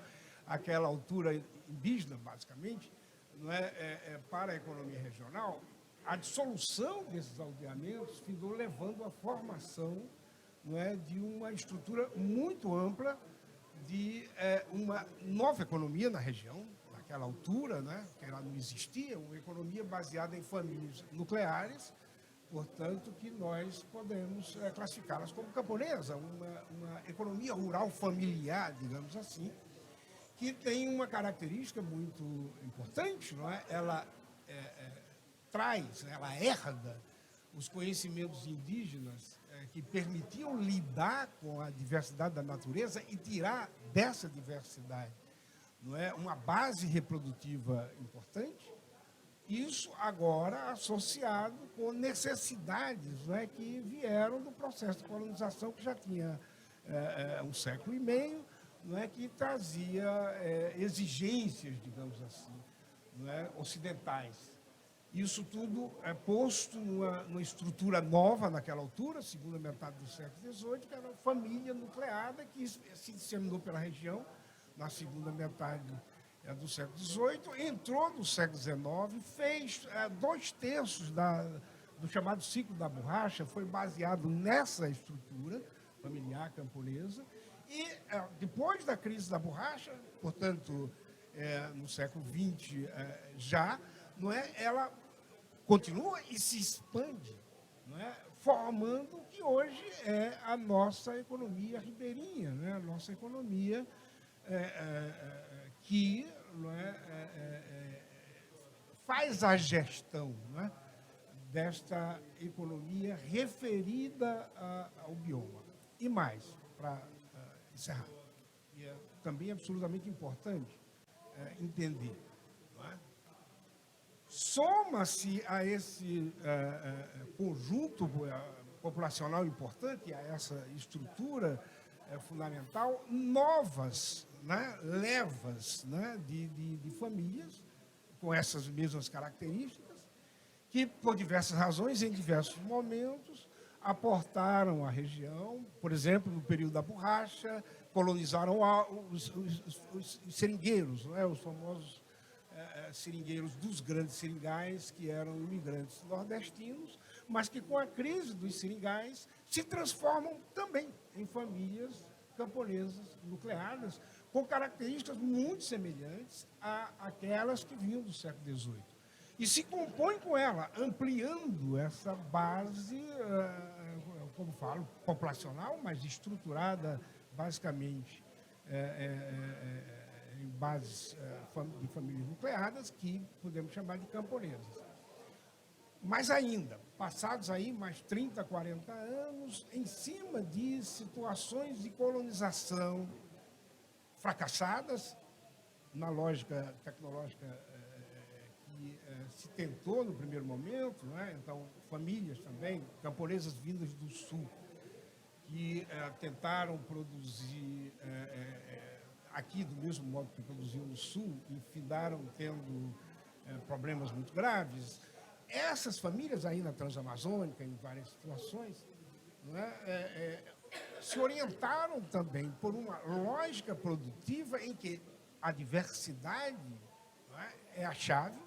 àquela altura indígena, basicamente, não é? Para a economia regional, a dissolução desses aldeamentos findou levando à formação, não é, de uma estrutura muito ampla de uma nova economia na região, naquela altura, né, que ela não existia, uma economia baseada em famílias nucleares, portanto, que nós podemos classificá-las como camponesa, uma economia rural familiar, digamos assim, que tem uma característica muito importante, não é? Ela traz, ela herda os conhecimentos indígenas que permitiam lidar com a diversidade da natureza e tirar dessa diversidade, não é, uma base reprodutiva importante. Isso agora associado com necessidades, não é, que vieram do processo de colonização que já tinha um século e meio, não é, que trazia exigências, digamos assim, não é, ocidentais. Isso tudo é posto numa estrutura nova naquela altura, segunda metade do século XVIII, que era a família nucleada que se disseminou pela região na segunda metade do século XVIII, entrou no século XIX, fez 2/3 do chamado ciclo da borracha, foi baseado nessa estrutura familiar camponesa. E depois da crise da borracha, portanto, no século XX já, não é, ela continua e se expande, não é, formando o que hoje é a nossa economia ribeirinha, né, a nossa economia que não faz a gestão, não é, desta economia referida ao bioma. E mais, para encerrar, e é também absolutamente importante entender, não é? Soma-se a esse conjunto populacional importante, a essa estrutura fundamental, novas, né, levas, né, de famílias com essas mesmas características, que, por diversas razões, em diversos momentos, aportaram à região, por exemplo, no período da borracha, colonizaram os seringueiros, não é? Os famosos seringueiros dos grandes seringais, que eram imigrantes nordestinos, mas que, com a crise dos seringais, se transformam também em famílias camponesas nucleadas, com características muito semelhantes àquelas que vinham do século XVIII. E se compõe com ela, ampliando essa base, como falo, populacional, mas estruturada basicamente em bases de famílias nucleadas, que podemos chamar de camponesas. Mas ainda, passados aí mais 30, 40 anos, em cima de situações de colonização fracassadas, na lógica tecnológica que se tentou no primeiro momento, né? Então, famílias também, camponesas vindas do sul, que tentaram produzir aqui do mesmo modo que produziam no sul, e findaram tendo problemas muito graves. Essas famílias aí na Transamazônica, em várias situações, né, se orientaram também por uma lógica produtiva em que a diversidade, né, é a chave,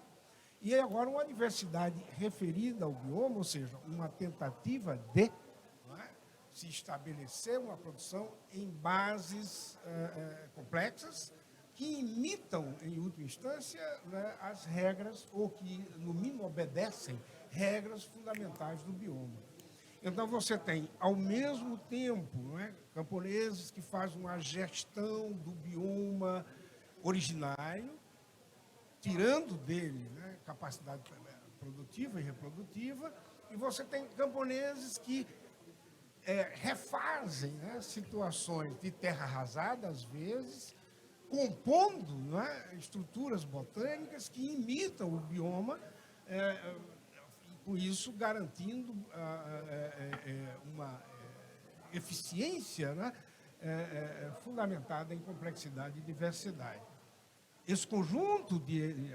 e agora uma diversidade referida ao bioma, ou seja, uma tentativa de se estabelecer uma produção em bases complexas que imitam, em última instância, né, as regras, ou que, no mínimo, obedecem regras fundamentais do bioma. Então, você tem, ao mesmo tempo, né, camponeses que fazem uma gestão do bioma originário, tirando dele, né, capacidade produtiva e reprodutiva, e você tem camponeses que refazem, né, situações de terra arrasada, às vezes, compondo, né, estruturas botânicas que imitam o bioma, e com isso garantindo uma eficiência, né, fundamentada em complexidade e diversidade. Esse conjunto de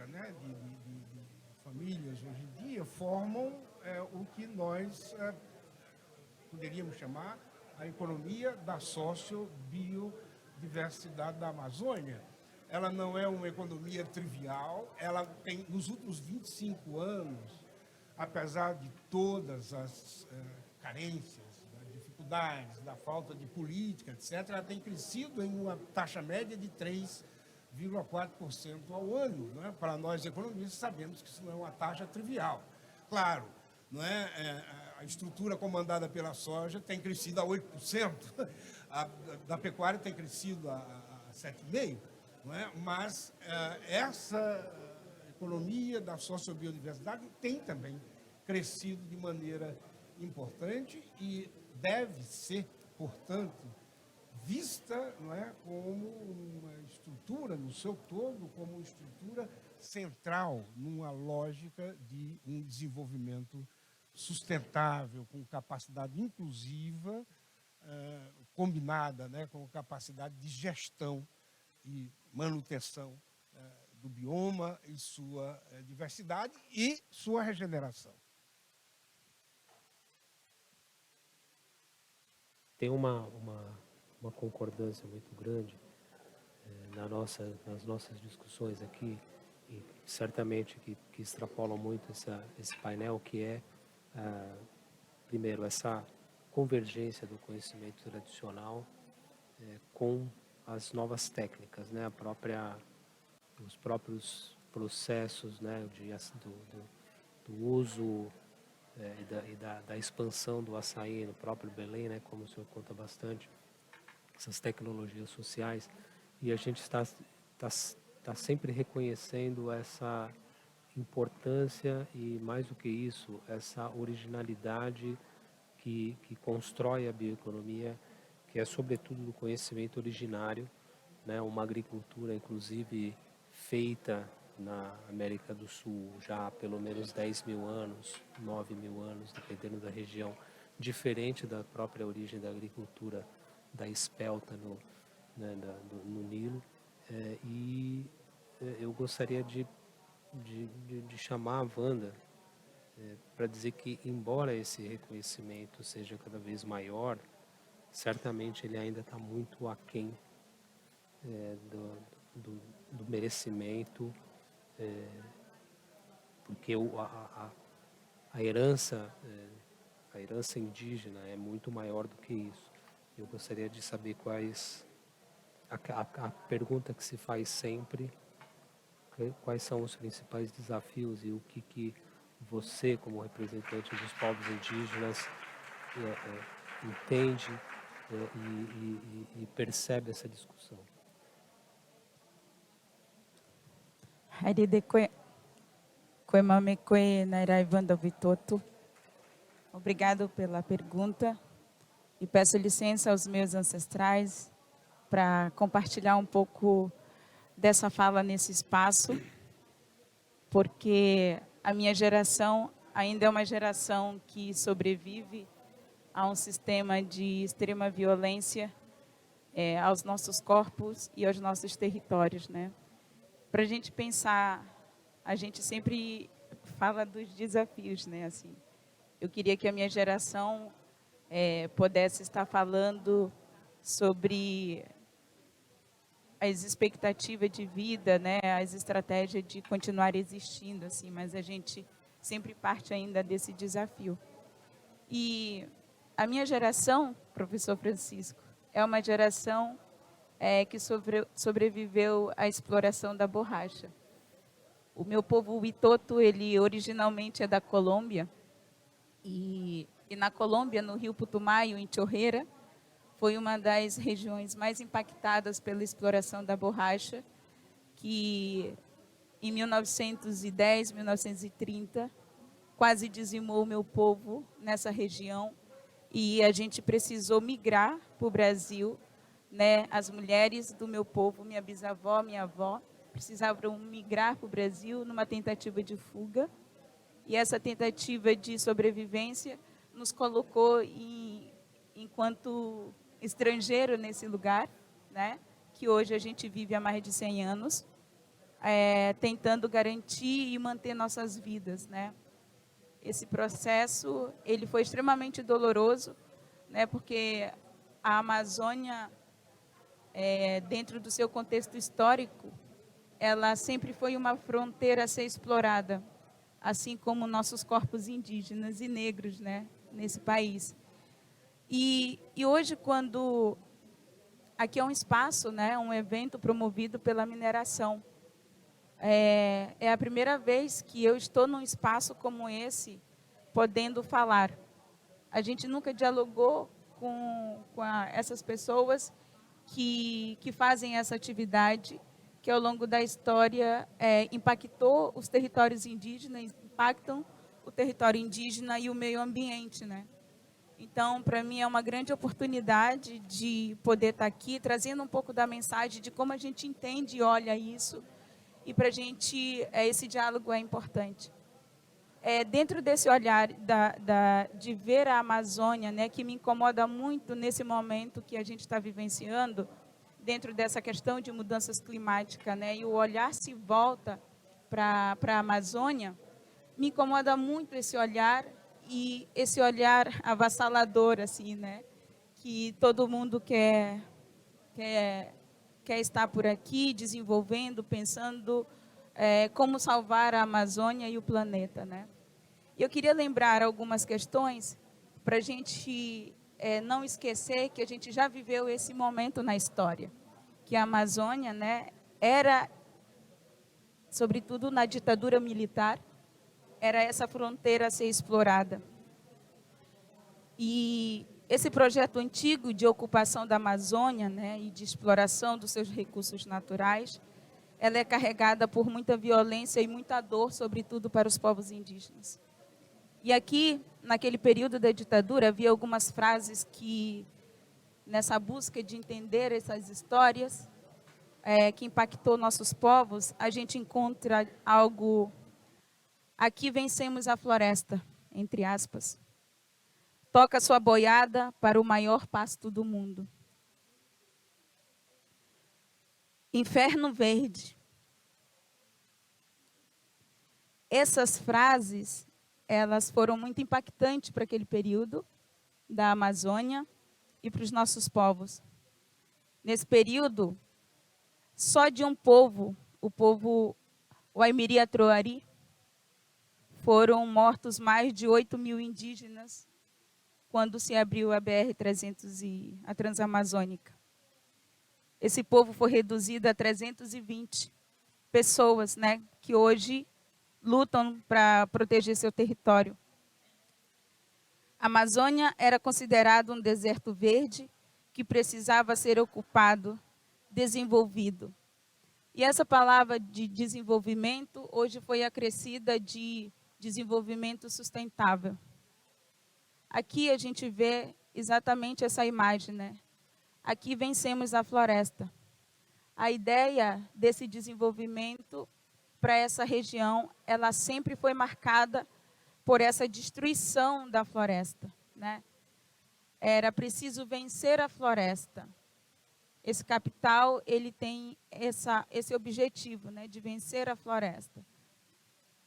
famílias hoje em dia formam o que nós poderíamos chamar a economia da sociobiodiversidade da Amazônia. Ela não é uma economia trivial, ela tem, nos últimos 25 anos, apesar de todas as carências, das dificuldades, da falta de política, etc., ela tem crescido em uma taxa média de 3,4% ao ano. Não é? Para nós economistas, sabemos que isso não é uma taxa trivial. Claro, não é, a estrutura comandada pela soja tem crescido a 8%, a da pecuária tem crescido a 7,5%, não é? Mas essa economia da sociobiodiversidade tem também crescido de maneira importante e deve ser, portanto, vista, não é, como uma estrutura, no seu todo, como uma estrutura central numa lógica de um desenvolvimento sustentável, com capacidade inclusiva, combinada, né, com capacidade de gestão e manutenção do bioma e sua diversidade e sua regeneração. Tem uma concordância muito grande nas nossas discussões aqui, e certamente que extrapolam muito esse painel, que é, primeiro, essa convergência do conhecimento tradicional com as novas técnicas, né? Os próprios processos, né? Do uso da expansão do açaí no próprio Belém, né? Como o senhor conta bastante, essas tecnologias sociais, e a gente está sempre reconhecendo essa importância e, mais do que isso, essa originalidade que constrói a bioeconomia, que é sobretudo do conhecimento originário, né? Uma agricultura, inclusive, feita na América do Sul já há pelo menos 10 mil anos, 9 mil anos, dependendo da região, diferente da própria origem da agricultura da espelta no Nilo. Eu gostaria de chamar a Wanda para dizer que, embora esse reconhecimento seja cada vez maior, certamente ele ainda está muito aquém do merecimento, porque a herança indígena é muito maior do que isso. Eu gostaria de saber a pergunta que se faz sempre, quais são os principais desafios e o que você, como representante dos povos indígenas, entende e percebe essa discussão. Obrigado pela pergunta e peço licença aos meus ancestrais para compartilhar um pouco dessa fala nesse espaço, porque a minha geração ainda é uma geração que sobrevive a um sistema de extrema violência aos nossos corpos e aos nossos territórios, né? Para a gente pensar, a gente sempre fala dos desafios, né? Assim, eu queria que a minha geração pudesse estar falando sobre as expectativas de vida, né? As estratégias de continuar existindo, assim, mas a gente sempre parte ainda desse desafio. E a minha geração, professor Francisco, é uma geração que sobreviveu à exploração da borracha. O meu povo Witoto, ele originalmente é da Colômbia, e na Colômbia, no Rio Putumayo, em Chorreira, foi uma das regiões mais impactadas pela exploração da borracha, que em 1910, 1930, quase dizimou o meu povo nessa região, e a gente precisou migrar para o Brasil, né? As mulheres do meu povo, minha bisavó, minha avó, precisavam migrar para o Brasil numa tentativa de fuga, e essa tentativa de sobrevivência nos colocou enquanto estrangeiro nesse lugar, né? Que hoje a gente vive há mais de 100 anos, tentando garantir e manter nossas vidas, né? Esse processo, ele foi extremamente doloroso, né? Porque a Amazônia, dentro do seu contexto histórico, ela sempre foi uma fronteira a ser explorada, assim como nossos corpos indígenas e negros, né, nesse país. E hoje, quando aqui é um espaço, né, um evento promovido pela mineração, é a primeira vez que eu estou num espaço como esse, podendo falar. A gente nunca dialogou com essas pessoas que fazem essa atividade, que ao longo da história impactou os territórios indígenas, impactam o território indígena e o meio ambiente, né? Então, para mim é uma grande oportunidade de poder estar aqui, trazendo um pouco da mensagem de como a gente entende e olha isso, e para a gente esse diálogo é importante. Dentro desse olhar de ver a Amazônia, né, que me incomoda muito nesse momento que a gente está vivenciando, dentro dessa questão de mudanças climáticas, né, e o olhar se volta para a Amazônia, me incomoda muito esse olhar, e esse olhar avassalador, assim, né, que todo mundo quer quer estar por aqui desenvolvendo, pensando como salvar a Amazônia e o planeta, né? Eu queria lembrar algumas questões para a gente não esquecer que a gente já viveu esse momento na história, que a Amazônia, né, era, sobretudo na ditadura militar, era essa fronteira a ser explorada. E esse projeto antigo de ocupação da Amazônia, né, e de exploração dos seus recursos naturais, ela é carregada por muita violência e muita dor, sobretudo para os povos indígenas. E aqui, naquele período da ditadura, havia algumas frases que, nessa busca de entender essas histórias, que impactou nossos povos, a gente encontra algo: aqui vencemos a floresta, entre aspas. Toca sua boiada para o maior pasto do mundo. Inferno verde. Essas frases, elas foram muito impactantes para aquele período da Amazônia e para os nossos povos. Nesse período, só de um povo, o povo Waimiri-Atroari, foram mortos mais de 8.000 indígenas quando se abriu a BR-300 a Transamazônica. Esse povo foi reduzido a 320 pessoas, né, que hoje lutam para proteger seu território. A Amazônia era considerado um deserto verde que precisava ser ocupado, desenvolvido. E essa palavra de desenvolvimento hoje foi acrescida de desenvolvimento sustentável. Aqui a gente vê exatamente essa imagem, né? Aqui vencemos a floresta. A ideia desse desenvolvimento para essa região, ela sempre foi marcada por essa destruição da floresta, né? Era preciso vencer a floresta. Esse capital, ele tem esse objetivo, né, de vencer a floresta.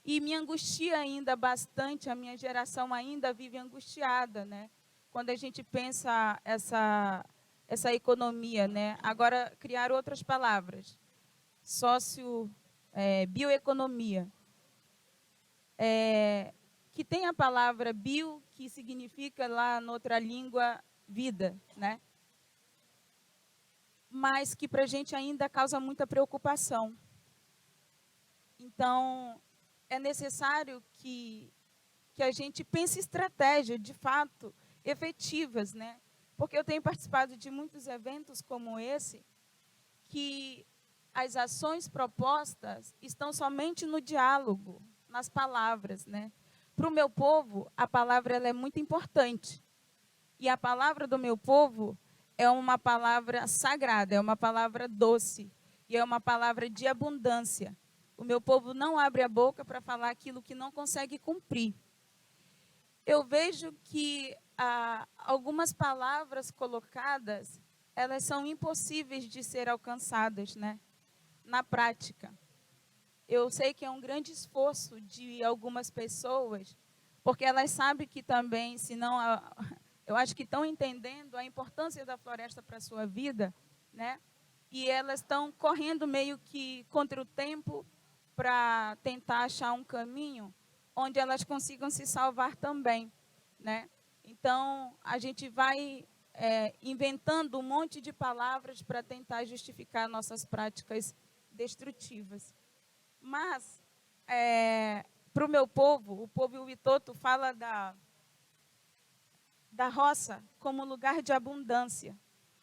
E me angustia ainda bastante, a minha geração ainda vive angustiada, né? Quando a gente pensa essa economia, né? Agora, criar outras palavras. Bioeconomia. Que tem a palavra bio, que significa lá noutra língua, vida, né? Mas que para a gente ainda causa muita preocupação. Então, é necessário que a gente pense estratégias, de fato, efetivas, né? Porque eu tenho participado de muitos eventos como esse, que as ações propostas estão somente no diálogo, nas palavras, né? Para o meu povo, a palavra ela é muito importante. E a palavra do meu povo é uma palavra sagrada, é uma palavra doce, e é uma palavra de abundância. O meu povo não abre a boca para falar aquilo que não consegue cumprir. Eu vejo que algumas palavras colocadas, elas são impossíveis de ser alcançadas, né, na prática. Eu sei que é um grande esforço de algumas pessoas, porque elas sabem que também, senão, eu acho que estão entendendo a importância da floresta para a sua vida, né, e elas estão correndo meio que contra o tempo, para tentar achar um caminho onde elas consigam se salvar também, né? Então, a gente vai inventando um monte de palavras para tentar justificar nossas práticas destrutivas. Mas, para o meu povo, o povo Witoto fala da roça como lugar de abundância.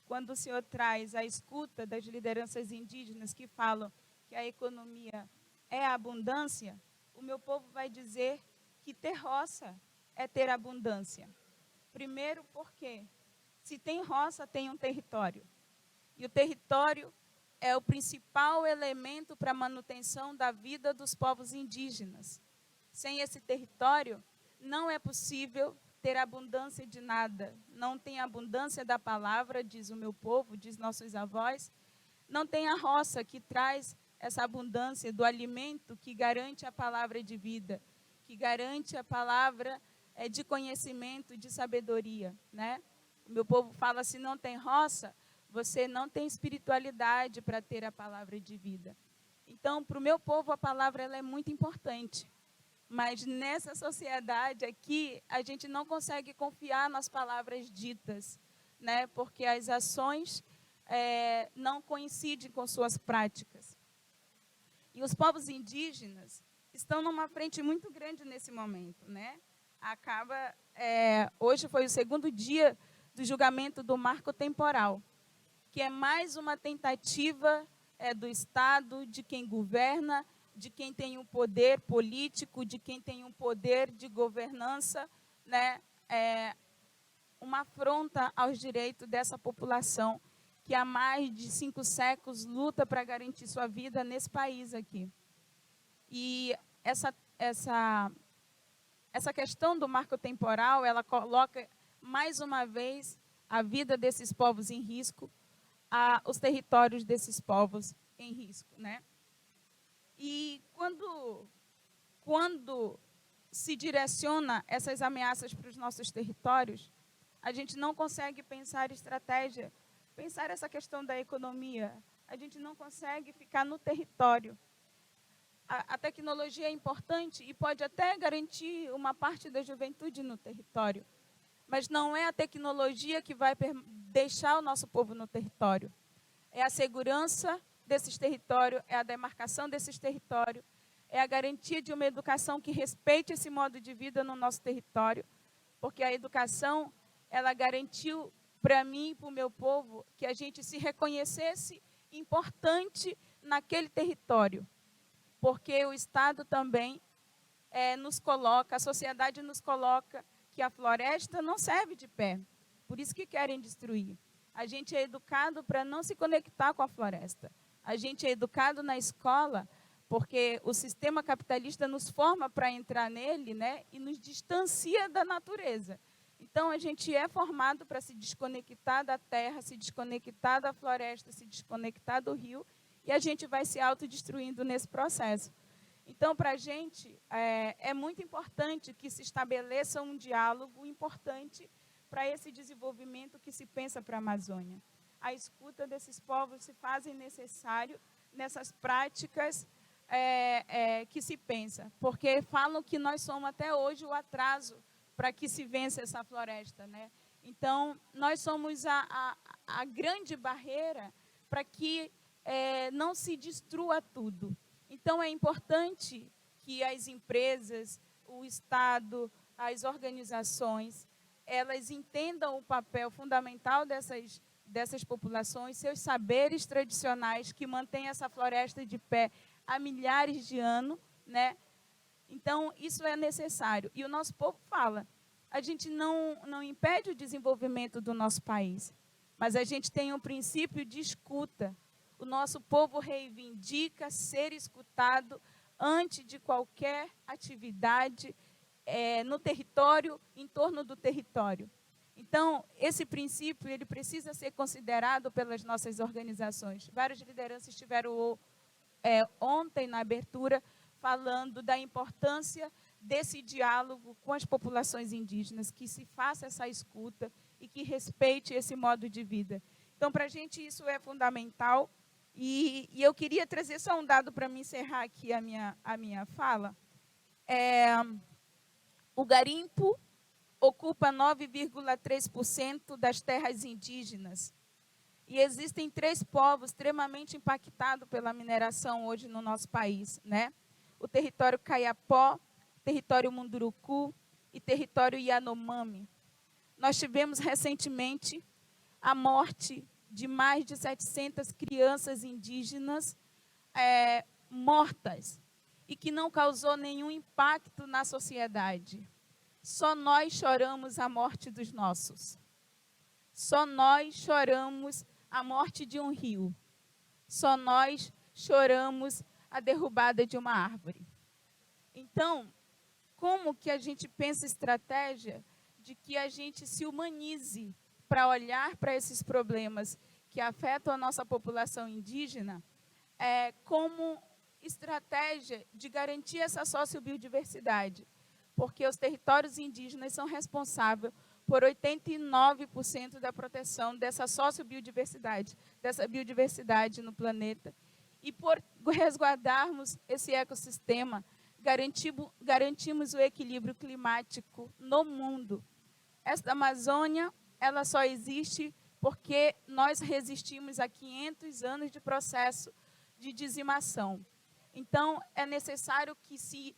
Quando o Senhor traz a escuta das lideranças indígenas que falam que a economia é a abundância, o meu povo vai dizer que ter roça é ter abundância. Primeiro porque, se tem roça, tem um território. E o território é o principal elemento para a manutenção da vida dos povos indígenas. Sem esse território, não é possível ter abundância de nada. Não tem abundância da palavra, diz o meu povo, diz nossos avós. Não tem a roça que traz essa abundância do alimento que garante a palavra de vida, que garante a palavra de conhecimento, de sabedoria, né? O meu povo fala, se não tem roça, você não tem espiritualidade para ter a palavra de vida. Então, para o meu povo, a palavra ela é muito importante. Mas nessa sociedade aqui, a gente não consegue confiar nas palavras ditas, né? Porque as ações não coincidem com suas práticas. E os povos indígenas estão numa frente muito grande nesse momento, né? Hoje foi o segundo dia do julgamento do marco temporal, que é mais uma tentativa do Estado, de quem governa, de quem tem um poder político, de quem tem um poder de governança, né? Uma afronta aos direitos dessa população que há mais de 5 séculos luta para garantir sua vida nesse país aqui. E essa questão do marco temporal, ela coloca mais uma vez a vida desses povos em risco, os territórios desses povos em risco, né? E quando se direciona essas ameaças para os nossos territórios, a gente não consegue pensar estratégia, pensar essa questão da economia. A gente não consegue ficar no território. A tecnologia é importante e pode até garantir uma parte da juventude no território, mas não é a tecnologia que vai deixar o nosso povo no território. É a segurança desses territórios, é a demarcação desses territórios, é a garantia de uma educação que respeite esse modo de vida no nosso território, porque a educação, ela garantiu para mim e para o meu povo que a gente se reconhecesse importante naquele território, porque o Estado também nos coloca, a sociedade nos coloca que a floresta não serve de pé, por isso que querem destruir. A gente é educado para não se conectar com a floresta. A gente é educado na escola porque o sistema capitalista nos forma para entrar nele, né, e nos distancia da natureza. Então, a gente é formado para se desconectar da terra, se desconectar da floresta, se desconectar do rio, e a gente vai se autodestruindo nesse processo. Então, para a gente, é muito importante que se estabeleça um diálogo importante para esse desenvolvimento que se pensa para a Amazônia. A escuta desses povos se fazem necessário nessas práticas que se pensa, porque falam que nós somos até hoje o atraso para que se vença essa floresta, né? Então, nós somos a grande barreira para que não se destrua tudo. Então, é importante que as empresas, o Estado, as organizações, elas entendam o papel fundamental dessas populações, seus saberes tradicionais que mantêm essa floresta de pé há milhares de anos, né? Então, isso é necessário. E o nosso povo fala, a gente não impede o desenvolvimento do nosso país, mas a gente tem um princípio de escuta. O nosso povo reivindica ser escutado antes de qualquer atividade no território, em torno do território. Então, esse princípio ele precisa ser considerado pelas nossas organizações. Várias lideranças estiveram ontem na abertura falando da importância desse diálogo com as populações indígenas, que se faça essa escuta e que respeite esse modo de vida. Então, para a gente isso é fundamental. E eu queria trazer só um dado para me encerrar aqui a minha fala. O garimpo ocupa 9,3% das terras indígenas. E existem 3 povos extremamente impactados pela mineração hoje no nosso país, né? O território Kayapó, território Munduruku e território Yanomami. Nós tivemos recentemente a morte de mais de 700 crianças indígenas mortas e que não causou nenhum impacto na sociedade. Só nós choramos a morte dos nossos. Só nós choramos a morte de um rio. Só nós choramos a derrubada de uma árvore. Então, como que a gente pensa estratégia de que a gente se humanize para olhar para esses problemas que afetam a nossa população indígena como estratégia de garantir essa sociobiodiversidade? Porque os territórios indígenas são responsáveis por 89% da proteção dessa sociobiodiversidade, dessa biodiversidade no planeta. E por resguardarmos esse ecossistema, garantimos o equilíbrio climático no mundo. Esta Amazônia, ela só existe porque nós resistimos a 500 anos de processo de dizimação. Então, é necessário que se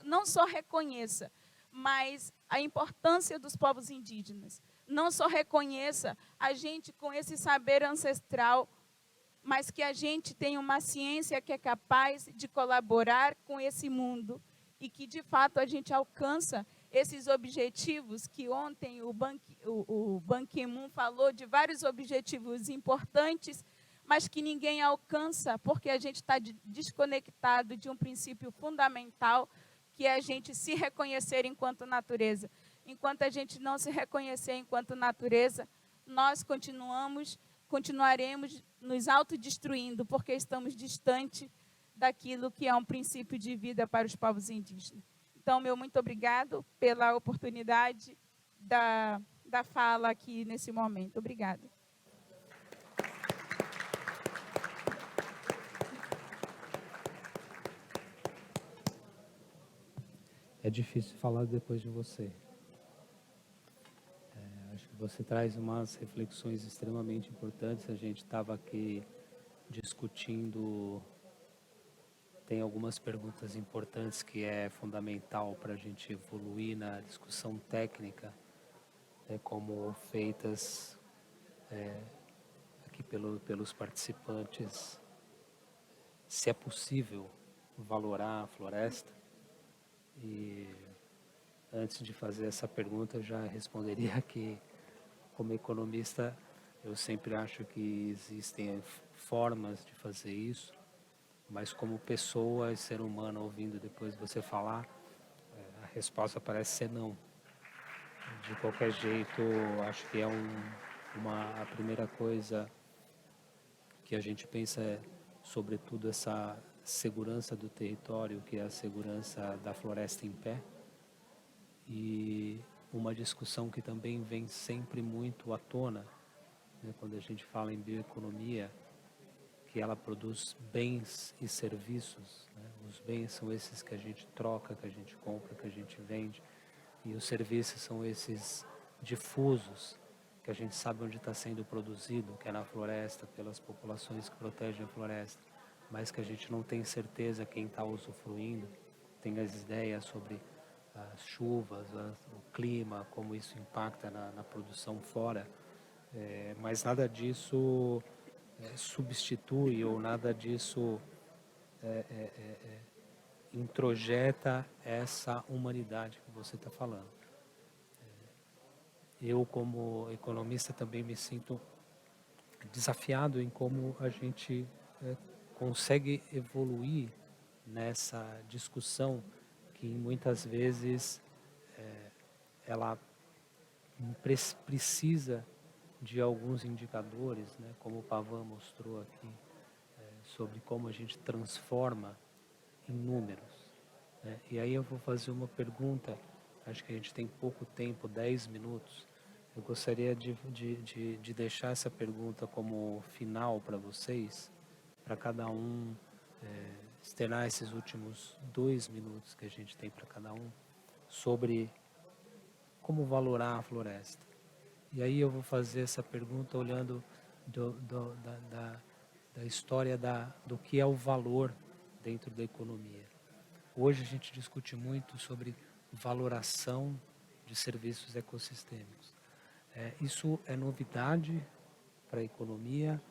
não só reconheça, mas a importância dos povos indígenas. Não só reconheça a gente com esse saber ancestral, mas que a gente tenha uma ciência que é capaz de colaborar com esse mundo e que, de fato, a gente alcança esses objetivos que ontem o Ban Ki-moon falou de vários objetivos importantes, mas que ninguém alcança porque a gente está desconectado de um princípio fundamental, que é a gente se reconhecer enquanto natureza. Enquanto a gente não se reconhecer enquanto natureza, nós continuaremos nos autodestruindo, porque estamos distante daquilo que é um princípio de vida para os povos indígenas. Então, meu muito obrigado pela oportunidade da fala aqui nesse momento. Obrigada. É difícil falar depois de você. Acho que você traz umas reflexões extremamente importantes. A gente estava aqui discutindo, tem algumas perguntas importantes que é fundamental para a gente evoluir na discussão técnica, como feitas aqui pelos participantes, se é possível valorar a floresta. E antes de fazer essa pergunta, eu já responderia que, como economista, eu sempre acho que existem formas de fazer isso, mas como pessoa e ser humano, ouvindo depois você falar, a resposta parece ser não. De qualquer jeito, acho que a primeira coisa que a gente pensa é, sobretudo, essa segurança do território, que é a segurança da floresta em pé. E uma discussão que também vem sempre muito à tona, né, quando a gente fala em bioeconomia, que ela produz bens e serviços, né? Os bens são esses que a gente troca, que a gente compra, que a gente vende, e os serviços são esses difusos, que a gente sabe onde está sendo produzido, que é na floresta, pelas populações que protegem a floresta, mas que a gente não tem certeza quem está usufruindo, tem as ideias sobre as chuvas, o clima, como isso impacta na produção fora, mas nada disso substitui ou nada disso introjeta essa humanidade que você está falando. Eu, como economista, também me sinto desafiado em como a gente consegue evoluir nessa discussão que muitas vezes ela precisa de alguns indicadores, né, como o Pavan mostrou aqui, sobre como a gente transforma em números, né? E aí eu vou fazer uma pergunta, acho que a gente tem pouco tempo, 10 minutos. Eu gostaria de deixar essa pergunta como final para vocês, para cada um externar esses últimos 2 minutos que a gente tem para cada um, sobre como valorar a floresta. E aí eu vou fazer essa pergunta olhando da história do que é o valor dentro da economia. Hoje a gente discute muito sobre valoração de serviços ecossistêmicos. Isso é novidade para a economia,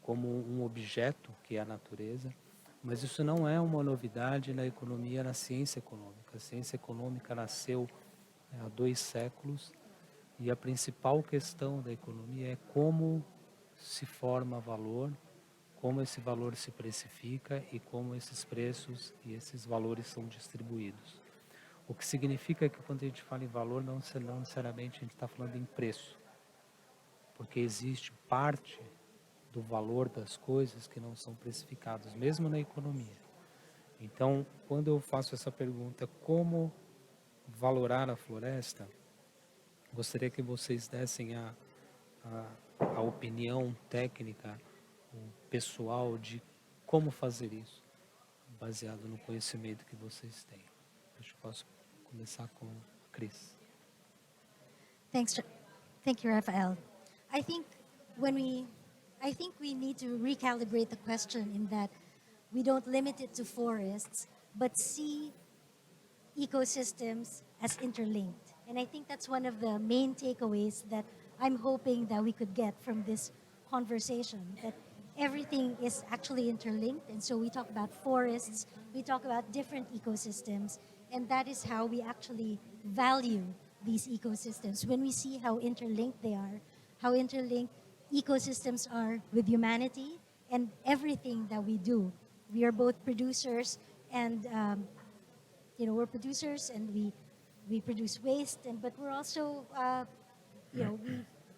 como um objeto que é a natureza, mas isso não é uma novidade na economia, na ciência econômica. A ciência econômica nasceu há 2 séculos e a principal questão da economia é como se forma valor, como esse valor se precifica e como esses preços e esses valores são distribuídos. O que significa que quando a gente fala em valor, não necessariamente a gente está falando em preço, porque existe parte do valor das coisas que não são precificados, mesmo na economia. Então, quando eu faço essa pergunta, como valorar a floresta, Gostaria que vocês dessem a opinião técnica, o pessoal de como fazer isso, baseado no conhecimento que vocês têm. Acho que posso começar com a Cris. Thank you, Raphael. I think when we, I think we need to recalibrate the question in that we don't limit it to forests, but see ecosystems as interlinked. And I think that's one of the main takeaways that I'm hoping that we could get from this conversation, that everything is actually interlinked. And so we talk about forests, we talk about different ecosystems, and that is how we actually value these ecosystems. When we see how interlinked they are, how interlinked ecosystems are with humanity and everything that we do. We are both producers and we're producers and we produce waste, but we're also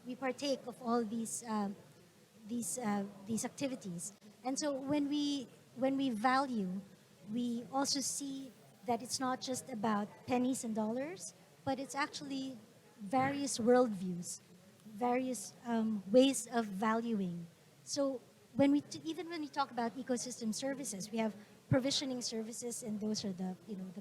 we partake of all these activities. And so when we value, we also see that it's not just about pennies and dollars, but it's actually various worldviews, various ways of valuing. So even when we talk about ecosystem services, we have provisioning services, and those are the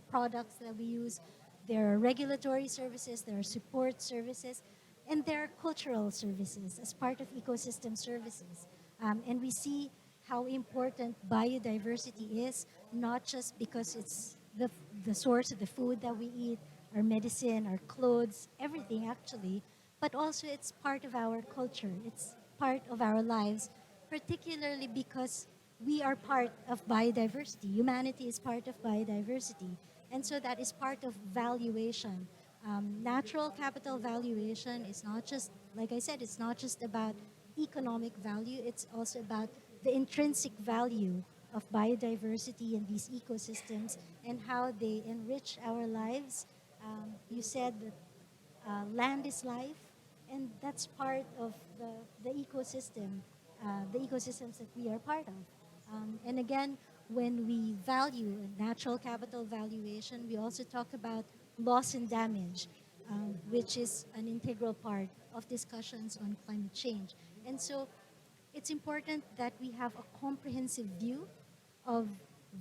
products that we use. There are regulatory services, there are support services, and there are cultural services as part of ecosystem services. And we see how important biodiversity is, not just because it's the source of the food that we eat, our medicine, our clothes, everything actually, but also it's part of our culture. It's part of our lives, particularly because we are part of biodiversity. Humanity is part of biodiversity. And so that is part of valuation. Natural capital valuation is not just, like I said, it's not just about economic value, it's also about the intrinsic value of biodiversity and these ecosystems and how they enrich our lives. You said that land is life, and that's part of the ecosystem, the ecosystems that we are part of. And again, when we value natural capital valuation, we also talk about loss and damage, which is an integral part of discussions on climate change. And so it's important that we have a comprehensive view of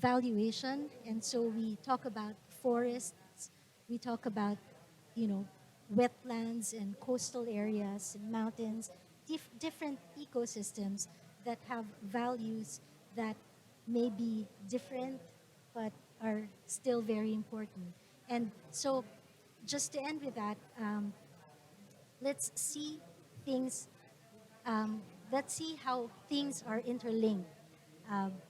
valuation. And so we talk about forests, we talk about, wetlands and coastal areas and mountains, different ecosystems that have values that may be different but are still very important. And so just to end with that, let's see things, let's see how things are interlinked.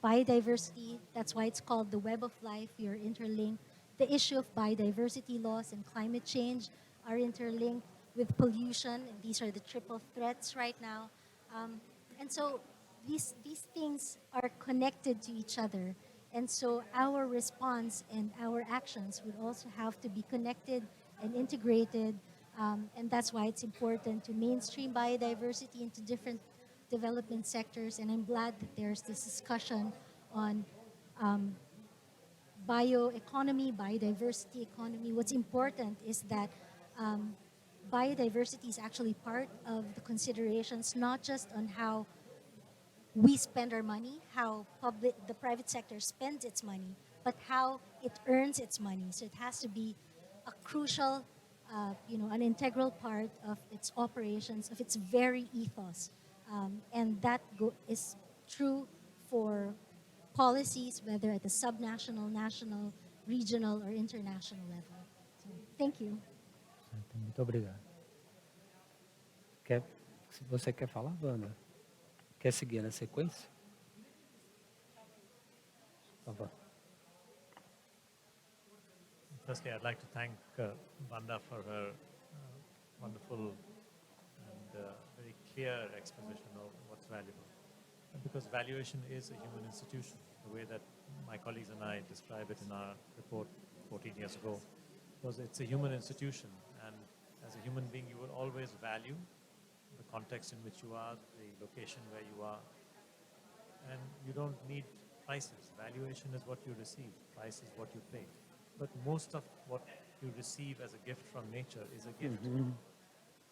Biodiversity, that's why it's called the web of life, we are interlinked. The issue of biodiversity loss and climate change are interlinked with pollution, and these are the triple threats right now. And so these things are connected to each other. And so our response and our actions would also have to be connected and integrated. And that's why it's important to mainstream biodiversity into different development sectors. And I'm glad that there's this discussion on bioeconomy, biodiversity economy. What's important is that biodiversity is actually part of the considerations, not just on how we spend our money, how the private sector spends its money, but how it earns its money. So it has to be a crucial, an integral part of its operations, of its very ethos. And that is true for policies, whether at the subnational, national, regional, or international level. So, thank you. Muito obrigado. Se você quer falar, Wanda? Quer seguir na sequência? Por favor. Firstly, I'd like to thank Vanda for her wonderful and very clear exposition of what's valuable. Because valuation is a human institution, the way that my colleagues and I describe it in our report 14 years ago, was it's a human institution, and as a human being, you will always value the context in which you are, the location where you are, and you don't need prices. Valuation is what you receive, price is what you pay. But most of what you receive as a gift from nature is a gift.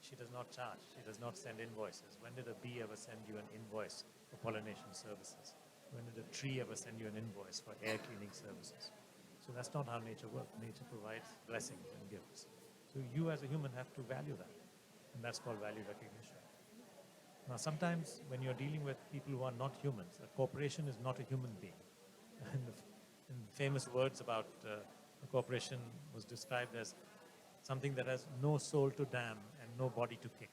She does not charge. She does not send invoices. When did a bee ever send you an invoice for pollination services? When did a tree ever send you an invoice for air cleaning services? So that's not how nature works. Nature provides blessings and gifts. So you as a human have to value that. And that's called value recognition. Now, sometimes when you're dealing with people who are not humans, a corporation is not a human being. And the famous words about a corporation was described as something that has no soul to damn and no body to kick.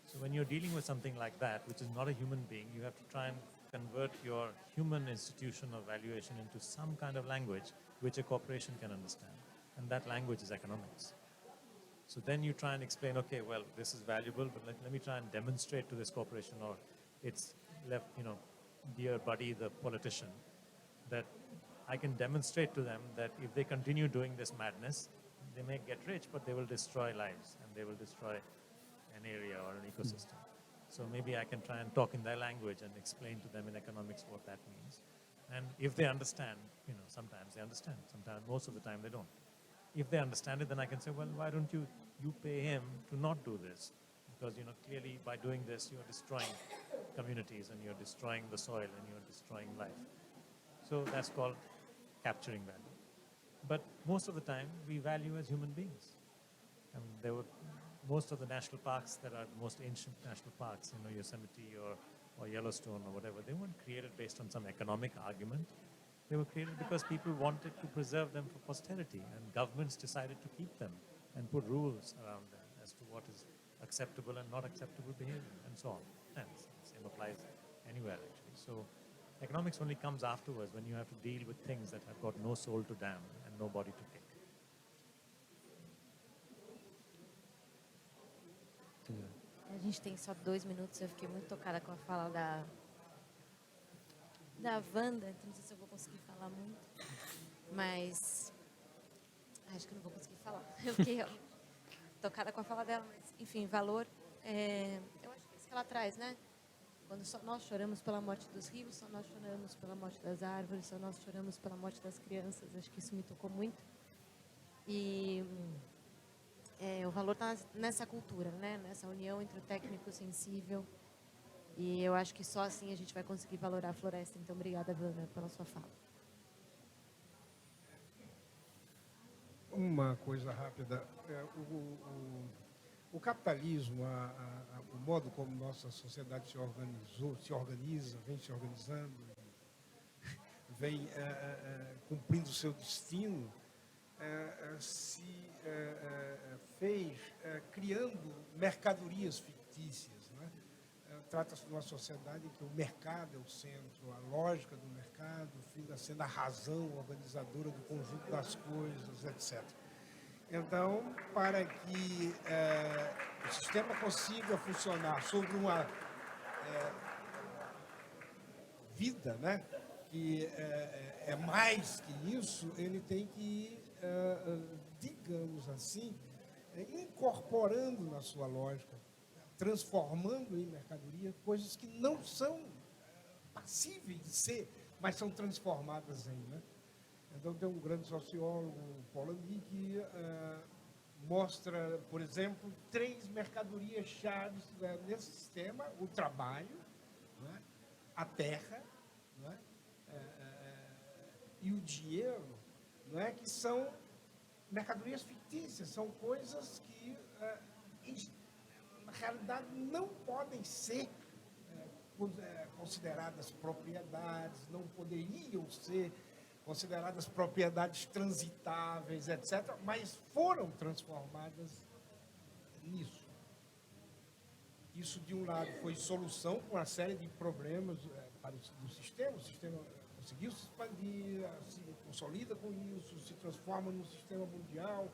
So when you're dealing with something like that, which is not a human being, you have to try and convert your human institution of valuation into some kind of language which a corporation can understand. And that language is economics. So then you try and explain, okay, well, this is valuable, but let me try and demonstrate to this corporation or its left, dear buddy, the politician, that I can demonstrate to them that if they continue doing this madness, they may get rich, but they will destroy lives and they will destroy an area or an ecosystem. So maybe I can try and talk in their language and explain to them in economics what that means. And if they understand, sometimes they understand, sometimes most of the time they don't. If they understand it, then I can say, well, why don't you pay him to not do this? Because, clearly by doing this, you're destroying communities and you're destroying the soil and you're destroying life. So that's called capturing value. But most of the time, we value as human beings. Most of the national parks that are the most ancient national parks, Yosemite or Yellowstone or whatever, they weren't created based on some economic argument. They were created because people wanted to preserve them for posterity, and governments decided to keep them and put rules around them as to what is acceptable and not acceptable behavior, and so on. And the same applies anywhere, actually. So economics only comes afterwards when you have to deal with things that have got no soul to damn and no body to kick. A gente tem só 2 minutos, eu fiquei muito tocada com a fala da Wanda, então não sei se eu vou conseguir falar muito, mas acho que eu não vou conseguir falar. Eu fiquei tocada com a fala dela, mas enfim, valor, eu acho que é isso que ela traz, né? Quando só nós choramos pela morte dos rios, só nós choramos pela morte das árvores, só nós choramos pela morte das crianças, acho que isso me tocou muito. E o valor está nessa cultura, né? Nessa união entre o técnico e o sensível. E eu acho que só assim a gente vai conseguir valorar a floresta. Então, obrigada, Wanda, pela sua fala. Uma coisa rápida. O capitalismo, o modo como nossa sociedade se organiza, vem se organizando, vem cumprindo o seu destino, se fez criando mercadorias fictícias. Trata-se de uma sociedade em que o mercado é o centro, a lógica do mercado fica sendo a razão organizadora do conjunto das coisas, etc. Então, para que o sistema consiga funcionar sobre uma vida, que é mais que isso, ele tem que ir, digamos assim, incorporando na sua lógica, transformando em mercadoria coisas que não são passíveis de ser, mas são transformadas em. Então, tem um grande sociólogo, Polanyi, que mostra, por exemplo, 3 mercadorias-chave nesse sistema: o trabalho, a terra, e o dinheiro, que são mercadorias fictícias, são coisas que, na realidade, não podem ser consideradas propriedades, não poderiam ser consideradas propriedades transitáveis, etc., mas foram transformadas nisso. Isso, de um lado, foi solução para uma série de problemas do sistema. O sistema conseguiu se expandir, se consolida com isso, se transforma num sistema mundial.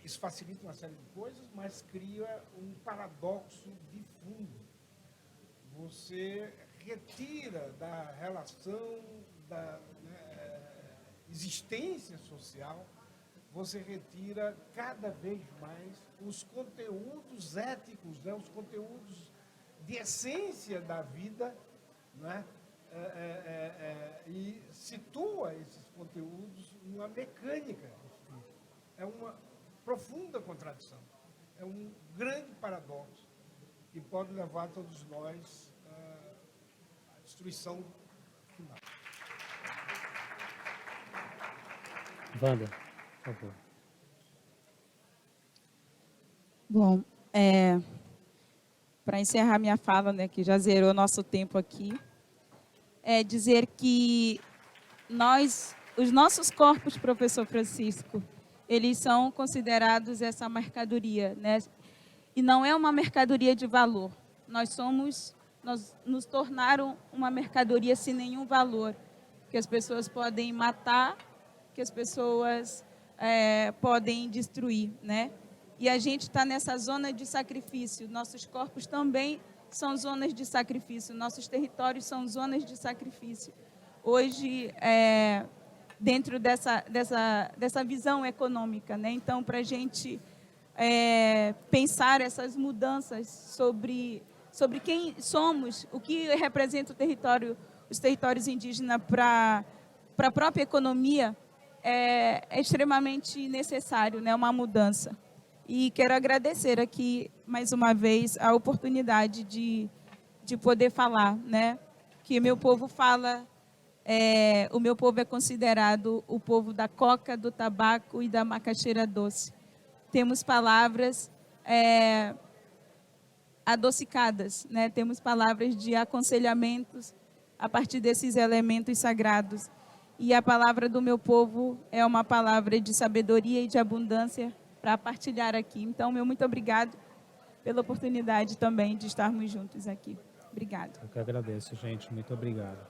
Isso facilita uma série de coisas, mas cria um paradoxo de fundo. Você retira da relação da existência social, você retira cada vez mais os conteúdos éticos, os conteúdos de essência da vida, e situa esses conteúdos numa mecânica. É uma profunda contradição. é um grande paradoxo que pode levar todos nós à destruição final. Wanda, por favor. Bom, para encerrar minha fala, né, que já zerou nosso tempo aqui, é dizer que os nossos corpos, professor Francisco, eles são considerados essa mercadoria, né? E não é uma mercadoria de valor. Nós nos tornaram uma mercadoria sem nenhum valor, que as pessoas podem matar, que as pessoas podem destruir, né? E a gente está nessa zona de sacrifício. Nossos corpos também são zonas de sacrifício. Nossos territórios são zonas de sacrifício. Hoje, dentro dessa visão econômica, né? Então, para a gente pensar essas mudanças sobre quem somos, o que representa os territórios indígenas para a própria economia, é extremamente necessário, né? Uma mudança. E quero agradecer aqui, mais uma vez, a oportunidade de poder falar, né? Que meu povo fala, o meu povo é considerado o povo da coca, do tabaco e da macaxeira doce. Temos palavras adocicadas, né? Temos palavras de aconselhamentos a partir desses elementos sagrados. E a palavra do meu povo é uma palavra de sabedoria e de abundância para partilhar aqui. Então, meu muito obrigado pela oportunidade também de estarmos juntos aqui. Obrigado. Eu que agradeço, gente. Muito obrigado.